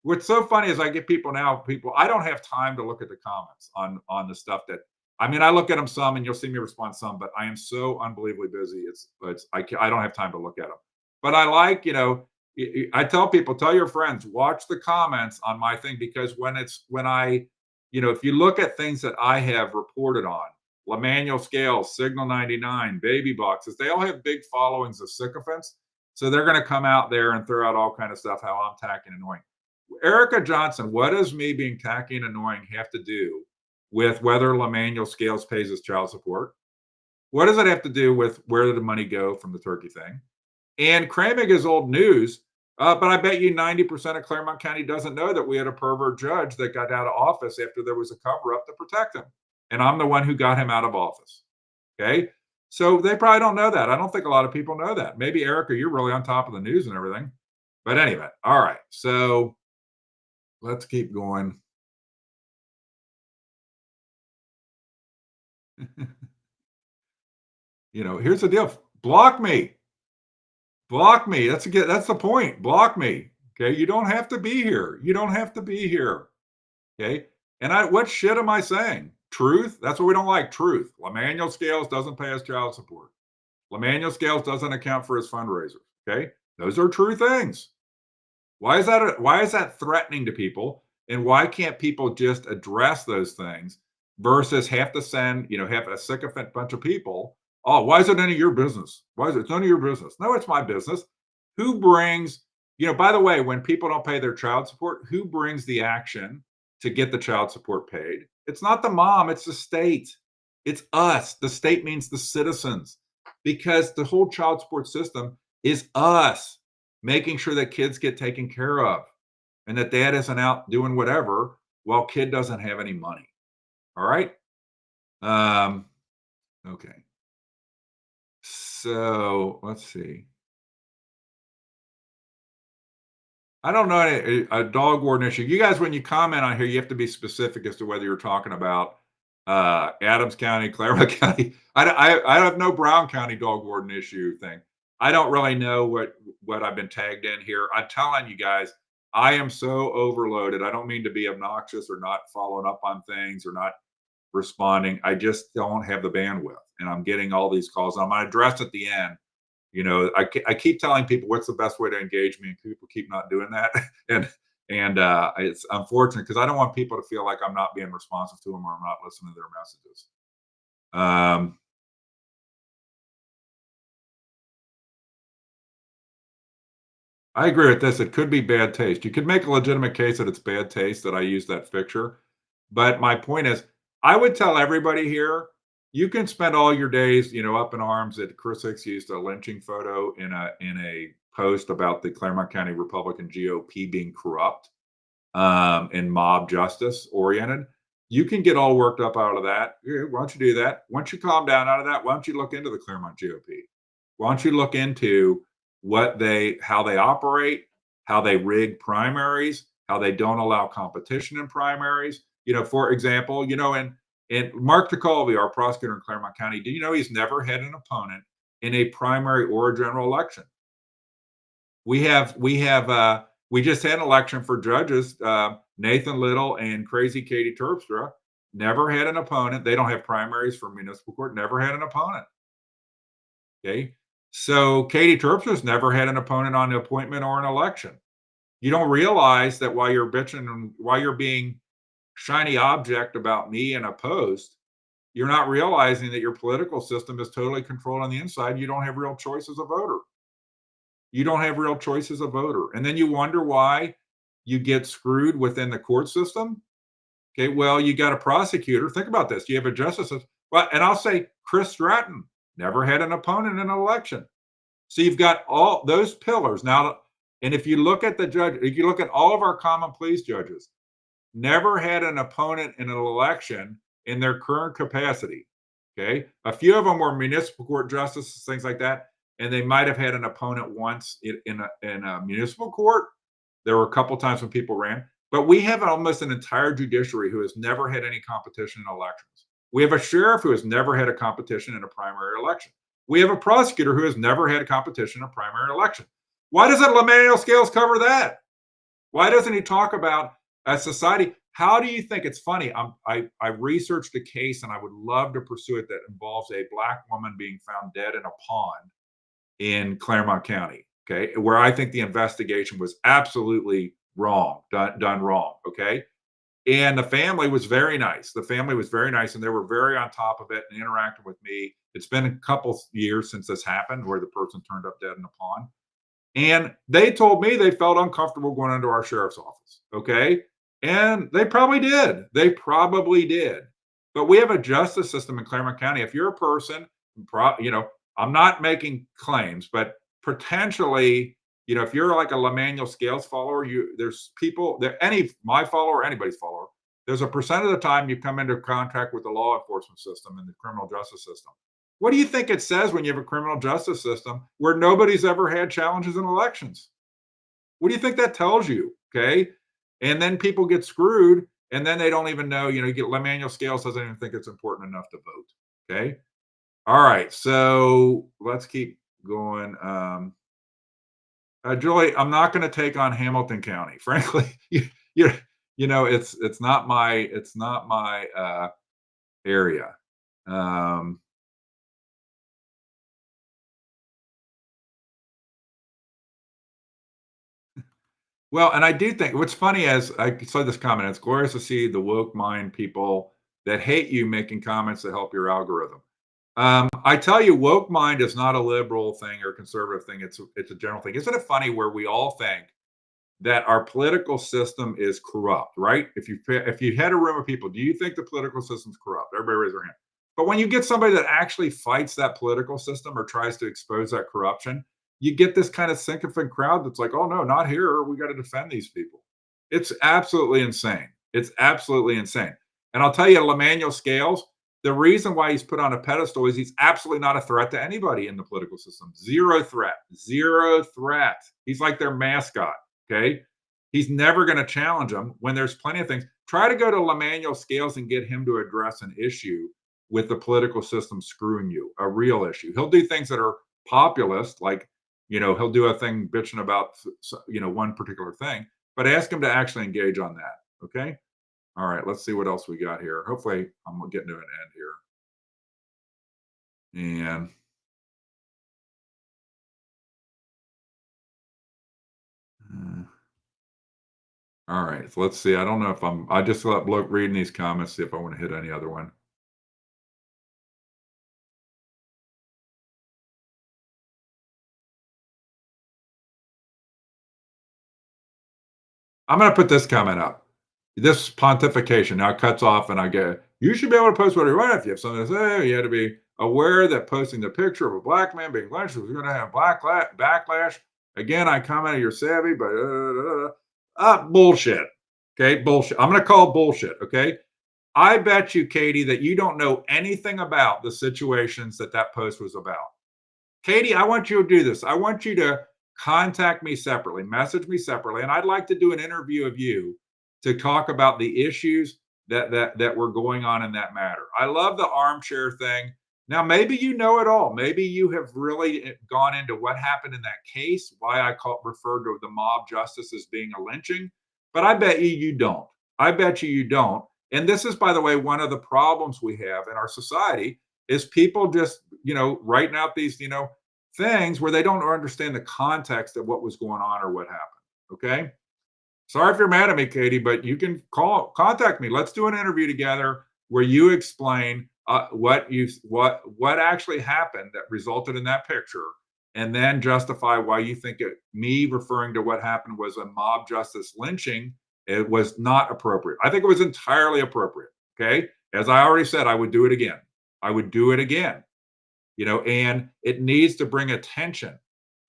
what's so funny is I get people now, I don't have time to look at the comments on the stuff that, I mean, I look at them some and you'll see me respond some, but I am so unbelievably busy. I don't have time to look at them. But I like, I tell people, tell your friends, watch the comments on my thing, because when I, if you look at things that I have reported on, Lamenuel Scales, Signal 99, baby boxes, they all have big followings of sycophants. So they're going to come out there and throw out all kind of stuff, how I'm tacky and annoying. Erica Johnson, what does me being tacky and annoying have to do with whether Lamenuel Scales pays his child support? What does it have to do with where did the money go from the turkey thing? And Kramig is old news, but I bet you 90% of Claremont County doesn't know that we had a pervert judge that got out of office after there was a cover up to protect him. And I'm the one who got him out of office. Okay. So they probably don't know that. I don't think a lot of people know that. Maybe, Erica, you're really on top of the news and everything. But anyway, all right. So let's keep going. Here's the deal. Block me. Block me. That's the point. Block me. Okay. You don't have to be here. You don't have to be here. Okay. And what shit am I saying? Truth? That's what we don't like. Truth. Lamenuel Scales doesn't pay his child support. Lamenuel Scales doesn't account for his fundraisers. Okay. Those are true things. Why is that threatening to people? And why can't people just address those things versus have to send, have a sycophant bunch of people? Oh, why is it none of your business? Why is it none of your business? No, it's my business. Who brings, by the way, when people don't pay their child support, who brings the action to get the child support paid? It's not the mom, it's the state. It's us. The state means the citizens, because the whole child support system is us making sure that kids get taken care of and that dad isn't out doing whatever while kid doesn't have any money. All right. Okay. So let's see. I don't know a dog warden issue. You guys, when you comment on here, you have to be specific as to whether you're talking about Adams County, Claremont County. I have no Brown County dog warden issue thing. I don't really know what I've been tagged in here. I'm telling you guys, I am so overloaded. I don't mean to be obnoxious or not following up on things or not responding. I just don't have the bandwidth, and I'm getting all these calls. I'm going to address at the end. I keep telling people what's the best way to engage me, and people keep not doing that. and it's unfortunate because I don't want people to feel like I'm not being responsive to them or I'm not listening to their messages. I agree with this. It could be bad taste. You could make a legitimate case that it's bad taste that I use that picture. But my point is, I would tell everybody here, you can spend all your days, up in arms that Chris Hicks used a lynching photo in a post about the Claremont County Republican GOP being corrupt and mob justice oriented. You can get all worked up out of that. Why don't you do that? Once you calm down out of that, why don't you look into the Claremont GOP? Why don't you look into how they operate, how they rig primaries, how they don't allow competition in primaries? For example, and Mark DeColvey, our prosecutor in Claremont County, do you know he's never had an opponent in a primary or a general election? We just had an election for judges. Nathan Little and crazy Katie Terpstra never had an opponent. They don't have primaries for municipal court. Never had an opponent. Okay, so Katie Terpstra's never had an opponent on an appointment or an election. You don't realize that while you're bitching and while you're being shiny object about me in a post, you're not realizing that your political system is totally controlled on the inside. You don't have real choice as a voter. You don't have real choice as a voter. And then you wonder why you get screwed within the court system. Okay, well, you got a prosecutor. Think about this. You have a justice. Well, and I'll say Chris Stratton never had an opponent in an election. So you've got all those pillars. Now, and if you look at the judge, if you look at all of our common pleas judges, never had an opponent in an election in their current capacity. Okay. A few of them were municipal court justices, things like that. And they might have had an opponent once in a municipal court. There were a couple times when people ran, but we have almost an entire judiciary who has never had any competition in elections. We have a sheriff who has never had a competition in a primary election. We have a prosecutor who has never had a competition in a primary election. Why doesn't Lamenuel Scales cover that? Why doesn't he talk about a society? How do you think it's funny? I researched a case and I would love to pursue it that involves a black woman being found dead in a pond in Claremont County. Okay, where I think the investigation was absolutely wrong, done wrong. Okay, and the family was very nice. The family was very nice, and they were very on top of it and interacting with me. It's been a couple years since this happened, where the person turned up dead in a pond. And they told me they felt uncomfortable going into our sheriff's office. Okay. And they probably did. They probably did. But we have a justice system in Claremont County. If you're a person, I'm not making claims, but potentially, if you're like a Lamenuel Scales follower, there's people that my follower, anybody's follower, there's a percent of the time you come into contact with the law enforcement system and the criminal justice system. What do you think it says when you have a criminal justice system where nobody's ever had challenges in elections? What do you think that tells you? Okay. And then people get screwed and then they don't even know, you get Lamenuel Scales doesn't even think it's important enough to vote. Okay. All right. So let's keep going. Julie, I'm not going to take on Hamilton County. Frankly, you, it's not my area. Well, and I do think what's funny as I saw this comment, it's glorious to see the woke mind people that hate you making comments that help your algorithm. I tell you, woke mind is not a liberal thing or conservative thing. It's a general thing. Isn't it funny where we all think that our political system is corrupt, right? If you had a room of people, do you think the political system's corrupt? Everybody raise their hand. But when you get somebody that actually fights that political system or tries to expose that corruption, you get this kind of sycophant crowd that's like, oh no, not here. We got to defend these people. It's absolutely insane. It's absolutely insane. And I'll tell you, Lamenuel Scales, the reason why he's put on a pedestal is he's absolutely not a threat to anybody in the political system. Zero threat. Zero threat. He's like their mascot. Okay. He's never going to challenge them when there's plenty of things. Try to go to Lamenuel Scales and get him to address an issue with the political system screwing you, a real issue. He'll do things that are populist, like, he'll do a thing bitching about, one particular thing, but ask him to actually engage on that. Okay. All right. Let's see what else we got here. Hopefully, I'm getting to an end here. And all right. So let's see. I don't know if I just look reading these comments, see if I want to hit any other one. I'm going to put this comment up. This pontification now cuts off, and I get, you should be able to post whatever you want. If you have something to say, you had to be aware that posting the picture of a black man being lynched was going to have backlash. Again, I commented, you're savvy, but bullshit. Okay, bullshit. I'm going to call bullshit. Okay. I bet you, Katie, that you don't know anything about the situations that post was about. Katie, I want you to do this. I want you to contact me separately, message me separately, and I'd like to do an interview of you to talk about the issues that were going on in that matter. I love the armchair thing. Now, maybe you know it all. Maybe you have really gone into what happened in that case, why I referred to the mob justice as being a lynching, but I bet you don't. I bet you don't. And this is, by the way, one of the problems we have in our society is people just, writing out these, things where they don't understand the context of what was going on or what happened. Okay. Sorry if you're mad at me, Katie, but you can contact me. Let's do an interview together where you explain what actually happened that resulted in that picture, and then justify why you think me referring to what happened was a mob justice lynching. It was not appropriate. I think it was entirely appropriate. Okay, as I already said, I would do it again. I would do it again. And it needs to bring attention.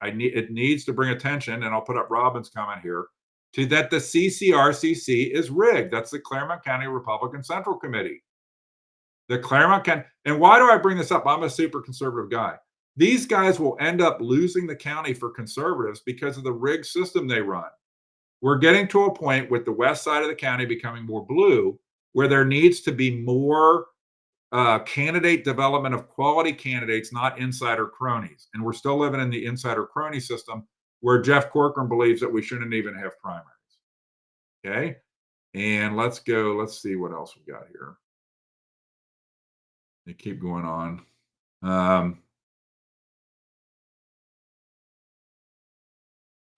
It needs to bring attention, and I'll put up Robin's comment here, to that the CCRCC is rigged. That's the Claremont County Republican Central Committee. The Claremont County, and why do I bring this up? I'm a super conservative guy. These guys will end up losing the county for conservatives because of the rigged system they run. We're getting to a point with the west side of the county becoming more blue, where there needs to be more candidate development of quality candidates, not insider cronies. And we're still living in the insider crony system where Jeff Corcoran believes that we shouldn't even have primaries. Okay. And let's go. Let's see what else we got here. They keep going on. Um,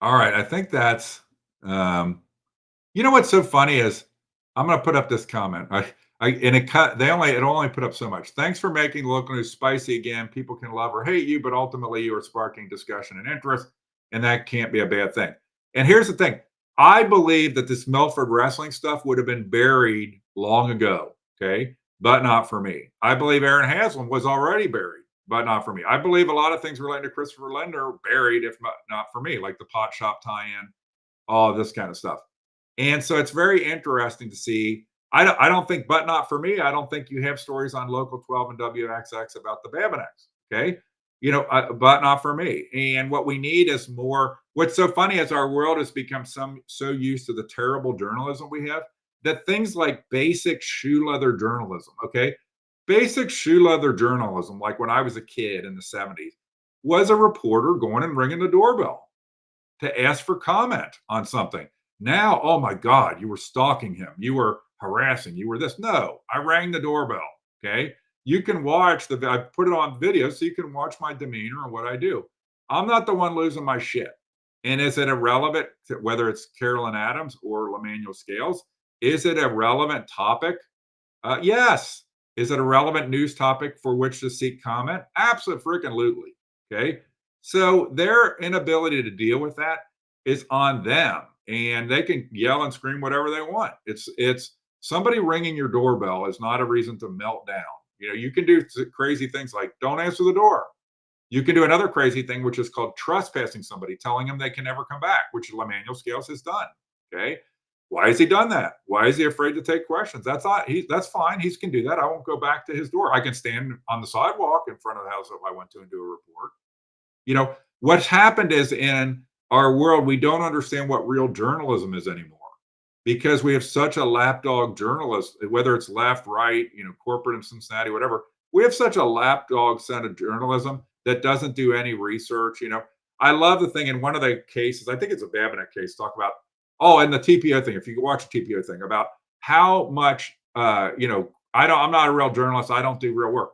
all right. I think that's um, you know what's so funny is I'm going to put up this comment. I and it cut. It only put up so much. Thanks for making local news spicy again. People can love or hate you, but ultimately you are sparking discussion and interest, and that can't be a bad thing. And here's the thing: I believe that this Milford wrestling stuff would have been buried long ago. Okay, but not for me. I believe Aaron Haslam was already buried, but not for me. I believe a lot of things related to Christopher Linder buried, if not for me, like the pot shop tie-in, all of this kind of stuff. And so it's very interesting to see. I don't think, but not for me. I don't think you have stories on Local 12 and WXX about the Babinecks. Okay. But not for me. And what we need is more. What's so funny is our world has become so used to the terrible journalism we have that things like basic shoe leather journalism, okay? Basic shoe leather journalism, like when I was a kid in the 70s, was a reporter going and ringing the doorbell to ask for comment on something. Now, oh my God, you were stalking him. You were harassing. You were this. No, I rang the doorbell. Okay. You can watch I put it on video so you can watch my demeanor and what I do. I'm not the one losing my shit. And is it irrelevant to whether it's Carolyn Adams or Lamenuel Scales? Is it a relevant topic? Yes. Is it a relevant news topic for which to seek comment? Absolutely. Okay. So their inability to deal with that is on them, and they can yell and scream whatever they want. It's somebody ringing your doorbell is not a reason to melt down. You can do crazy things like don't answer the door. You can do another crazy thing, which is called trespassing somebody, telling them they can never come back, which Lamanuel Scales has done. Okay. Why has he done that? Why is he afraid to take questions? That's fine. He can do that. I won't go back to his door. I can stand on the sidewalk in front of the house if I went to and do a report. What's happened is in our world, we don't understand what real journalism is anymore because we have such a lapdog journalist, whether it's left, right, corporate in Cincinnati, whatever. We have such a lapdog set of journalism that doesn't do any research. I love the thing in one of the cases, I think it's a Babineck case, talk about, and the TPO thing, if you watch a TPO thing about how much, I'm not a real journalist. I don't do real work.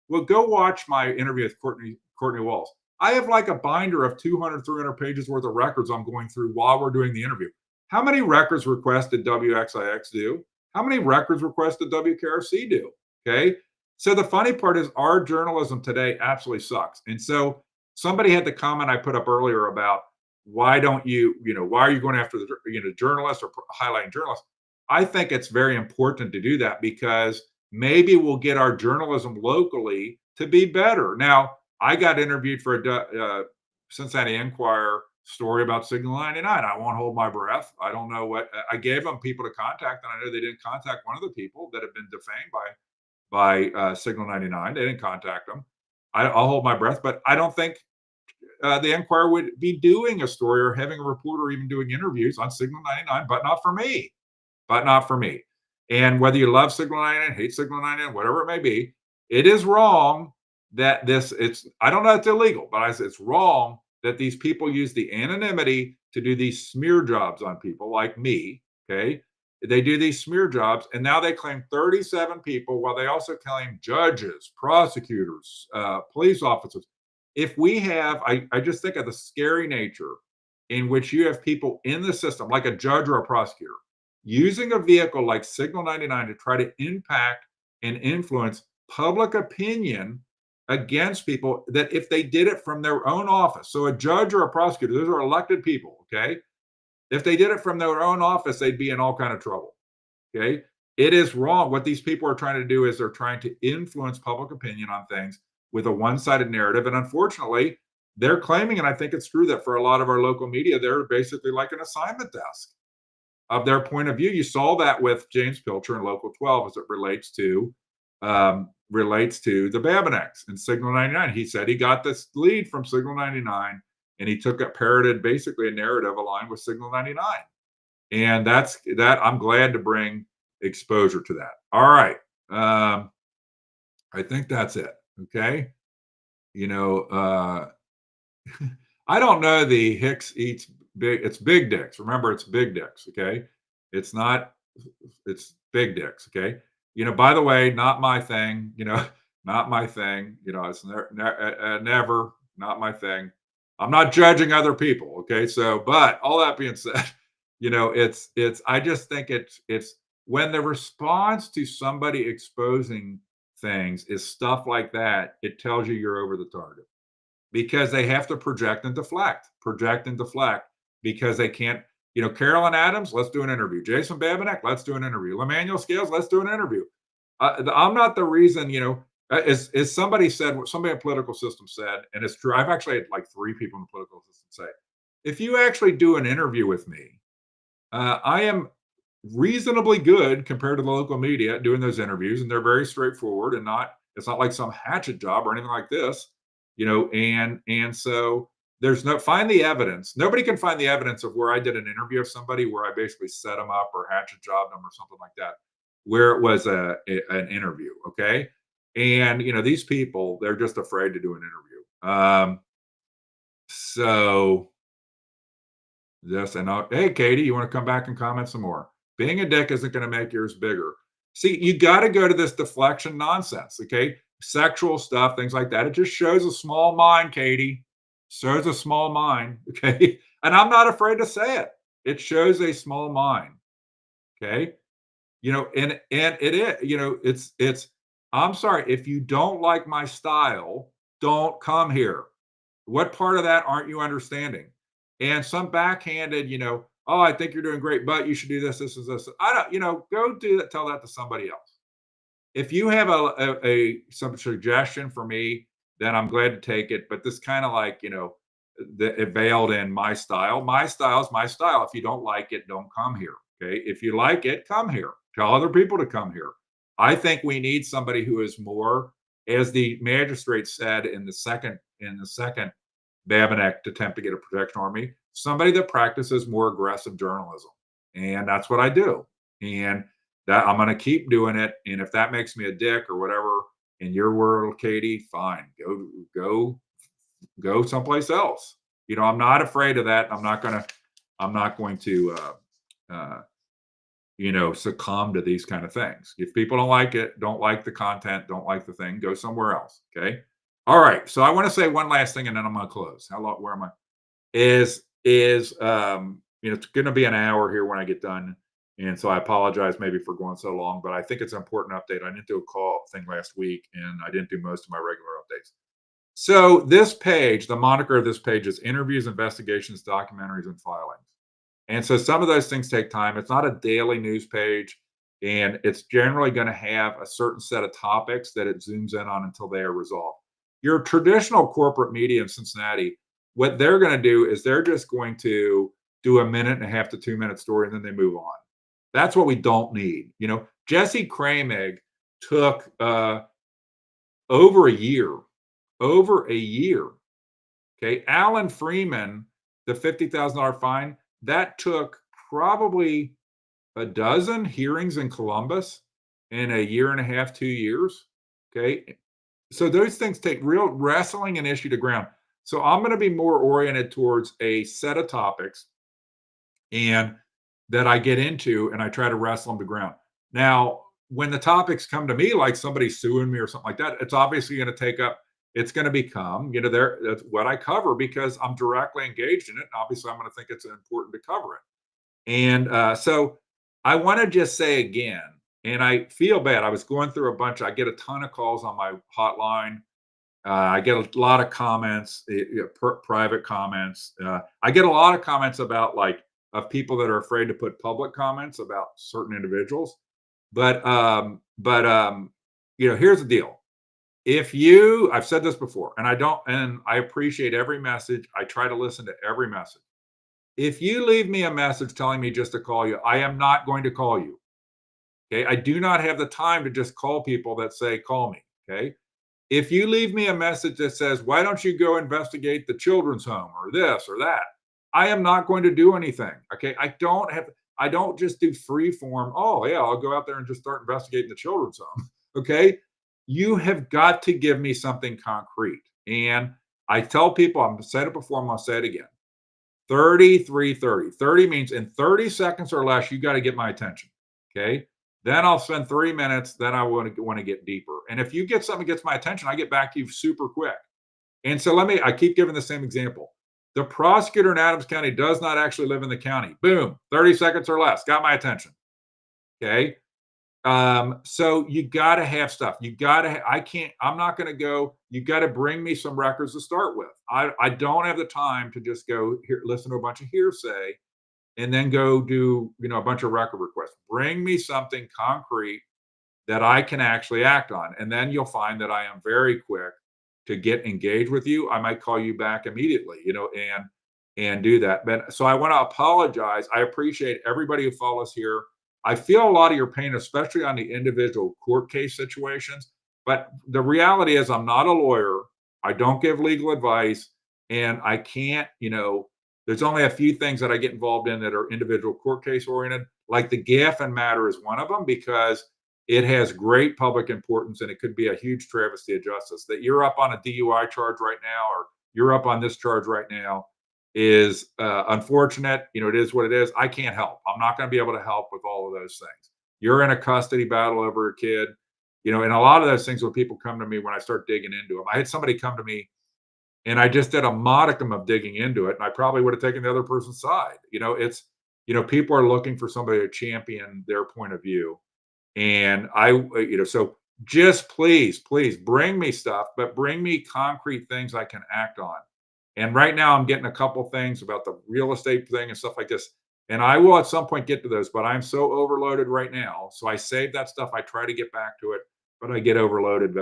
Well, go watch my interview with Courtney Walls. I have like a binder of 200, 300 pages worth of records I'm going through while we're doing the interview. How many records requests did WXIX do? How many records requests did WKRC do? Okay. So the funny part is our journalism today absolutely sucks. And so somebody had the comment I put up earlier about why don't why are you going after the journalists or highlighting journalists? I think it's very important to do that because maybe we'll get our journalism locally to be better. Now, I got interviewed for a Cincinnati Enquirer story about Signal 99. I won't hold my breath. I don't know what I gave them people to contact, and I know they didn't contact one of the people that have been defamed by Signal 99. They didn't contact them. I'll hold my breath, but I don't think the Enquirer would be doing a story or having a reporter even doing interviews on Signal 99, but not for me. But not for me. And whether you love Signal 99, hate Signal 99, whatever it may be, it is wrong that I don't know if it's illegal, but it's wrong that these people use the anonymity to do these smear jobs on people like me. Okay. They do these smear jobs, and now they claim 37 people while they also claim judges, prosecutors, police officers. If we have, I just think of the scary nature in which you have people in the system, like a judge or a prosecutor, using a vehicle like Signal 99 to try to impact and influence public opinion against people that if they did it from their own office, so a judge or a prosecutor, those are elected people, okay? If they did it from their own office, they'd be in all kind of trouble, okay? It is wrong. What these people are trying to do is they're trying to influence public opinion on things with a one-sided narrative. And unfortunately, they're claiming, and I think it's true, that for a lot of our local media, they're basically like an assignment desk of their point of view. You saw that with James Pilcher in Local 12 as it relates to the Babinecks and Signal 99. He said he got this lead from Signal 99 and he parroted basically a narrative aligned with Signal 99. And I'm glad to bring exposure to that. All right. I think that's it. Okay. I don't know the Hicks eats big. It's big dicks. Remember, it's big dicks. Okay. It's not, it's big dicks. Okay. By the way, not my thing, not my thing. It's never, not my thing. I'm not judging other people. Okay. So, but all that being said, I just think it's when the response to somebody exposing things is stuff like that, it tells you you're over the target because they have to project and deflect because they can't. Carolyn Adams, let's do an interview. Jason Babinek, let's do an interview. Lamenuel Scales, let's do an interview. I'm not the reason, as somebody said, what somebody in the political system said, and it's true. I've actually had like three people in the political system say, if you actually do an interview with me, I am reasonably good compared to the local media doing those interviews, and they're very straightforward and it's not like some hatchet job or anything like this, and so there's no find the evidence. Nobody can find the evidence of where I did an interview of somebody where I basically set them up or hatchet jobbed them or something like that, where it was an interview. Okay. And these people, they're just afraid to do an interview. So Yes, and hey, Katie, you want to come back and comment some more? Being a dick isn't going to make yours bigger. See, you got to go to this deflection nonsense, okay? Sexual stuff, things like that. It just shows a small mind, Katie. Shows a small mind, okay? And I'm not afraid to say it. It shows a small mind, okay? And it is, it's. I'm sorry if you don't like my style, don't come here. What part of that aren't you understanding? And some backhanded, oh, I think you're doing great, but you should do this, this is this. I don't, go do that, tell that to somebody else. If you have some suggestion for me, then I'm glad to take it. But this kind of like, it veiled in my style. My style is my style. If you don't like it, don't come here. Okay. If you like it, come here. Tell other people to come here. I think we need somebody who is more, as the magistrate said in the second Babinek attempt to get a protection order, somebody that practices more aggressive journalism. And that's what I do. And that I'm going to keep doing it. And if that makes me a dick or whatever in your world, Katie, fine, go someplace else. I'm not afraid of that. I'm not going to, succumb to these kind of things. If people don't like it, don't like the content, don't like the thing, go somewhere else. Okay. All right. So I want to say one last thing and then I'm going to close. Where am I? It's going to be an hour here when I get done. And so I apologize maybe for going so long, but I think it's an important update. I didn't do a call thing last week and I didn't do most of my regular updates. So this page, the moniker of this page is interviews, investigations, documentaries, and filings. And so some of those things take time. It's not a daily news page, and it's generally going to have a certain set of topics that it zooms in on until they are resolved. Your traditional corporate media in Cincinnati, what they're going to do is they're just going to do a 1.5 to 2 minute story and then they move on. That's what we don't need. Jesse Cramig took over a year. Okay. Alan Freeman, the $50,000 fine, that took probably a dozen hearings in Columbus in a 1.5 to 2 years. Okay. So those things take real wrestling an issue to ground. So I'm going to be more oriented towards a set of topics and that I get into and I try to wrestle them to ground. Now, when the topics come to me, like somebody suing me or something like that, it's obviously going to take up, it's going to become, that's what I cover because I'm directly engaged in it. And obviously I'm going to think it's important to cover it. And so I want to just say again, and I feel bad. I was going through a bunch, I get a ton of calls on my hotline. I get a lot of comments, private comments. I get a lot of comments about of people that are afraid to put public comments about certain individuals. But here's the deal. I've said this before, and I appreciate every message. I try to listen to every message. If you leave me a message telling me just to call you, I am not going to call you. Okay. I do not have the time to just call people that say, call me. Okay. If you leave me a message that says, why don't you go investigate the children's home or this or that? I am not going to do anything. Okay. I don't just do free form. Oh yeah, I'll go out there and just start investigating the children's home. Okay. You have got to give me something concrete. And I tell people, I've said it before, I'm going to say it again. 33:30. 30 means in 30 seconds or less, you got to get my attention. Okay. Then I'll spend 3 minutes. Then I want to get deeper. And if you get something that gets my attention, I get back to you super quick. And so I keep giving the same example. The prosecutor in Adams County does not actually live in the county. Boom, 30 seconds or less, got my attention. Okay. So you got to have stuff. I'm not going to go. You got to bring me some records to start with. I don't have the time to just go here, listen to a bunch of hearsay and then go do, a bunch of record requests. Bring me something concrete that I can actually act on. And then you'll find that I am very quick to get engaged with you. I might call you back immediately, and do that. But so I want to apologize. I appreciate everybody who follows here. I feel a lot of your pain, especially on the individual court case situations. But the reality is, I'm not a lawyer. I don't give legal advice. And I can't, there's only a few things that I get involved in that are individual court case oriented. Like the Gaffin matter is one of them because it has great public importance and it could be a huge travesty of justice. That you're up on a DUI charge right now, or you're up on this charge right now, is unfortunate. It is what it is. I can't help. I'm not going to be able to help with all of those things. You're in a custody battle over a kid, and a lot of those things when people come to me, when I start digging into them, I had somebody come to me and I just did a modicum of digging into it, and I probably would have taken the other person's side. People are looking for somebody to champion their point of view. And so just please bring me stuff, but bring me concrete things I can act on. And right now I'm getting a couple things about the real estate thing and stuff like this. And I will at some point get to those, but I'm so overloaded right now. So I save that stuff. I try to get back to it, but I get overloaded.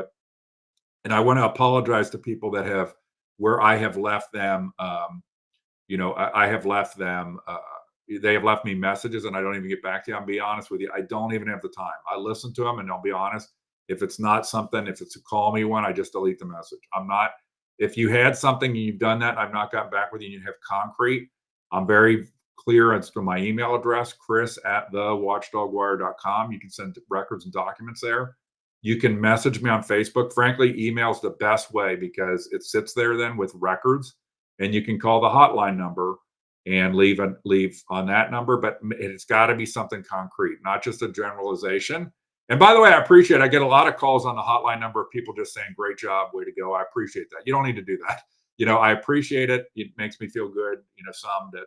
And I want to apologize to people where I have left them. I have left them. They have left me messages and I don't even get back to you. I'll be honest with you. I don't even have the time. I listen to them and I'll be honest. If it's a call me one, I just delete the message. If you had something and you've done that, and I've not gotten back with you and you have concrete, I'm very clear as to my email address, chris@thewatchdogwire.com. You can send records and documents there. You can message me on Facebook. Frankly, email's the best way because it sits there then with records, and you can call the hotline number and leave on that number, but it's got to be something concrete, not just a generalization. And by the way, I get a lot of calls on the hotline number of people just saying, great job, way to go. I appreciate that. You don't need to do that. I appreciate it. It makes me feel good.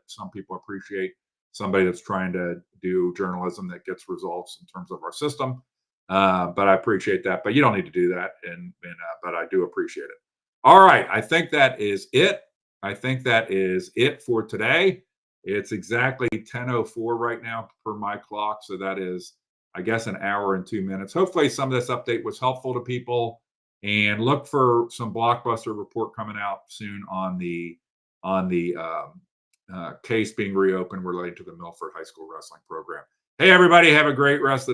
Some people appreciate somebody that's trying to do journalism that gets results in terms of our system. But I appreciate that, but you don't need to do that. But I do appreciate it. All right. I think that is it. For today. It's exactly 10:04 right now per my clock. So that is, I guess, an hour and 2 minutes. Hopefully some of this update was helpful to people, and look for some blockbuster report coming out soon on the case being reopened related to the Milford High School wrestling program. Hey, everybody, have a great rest of the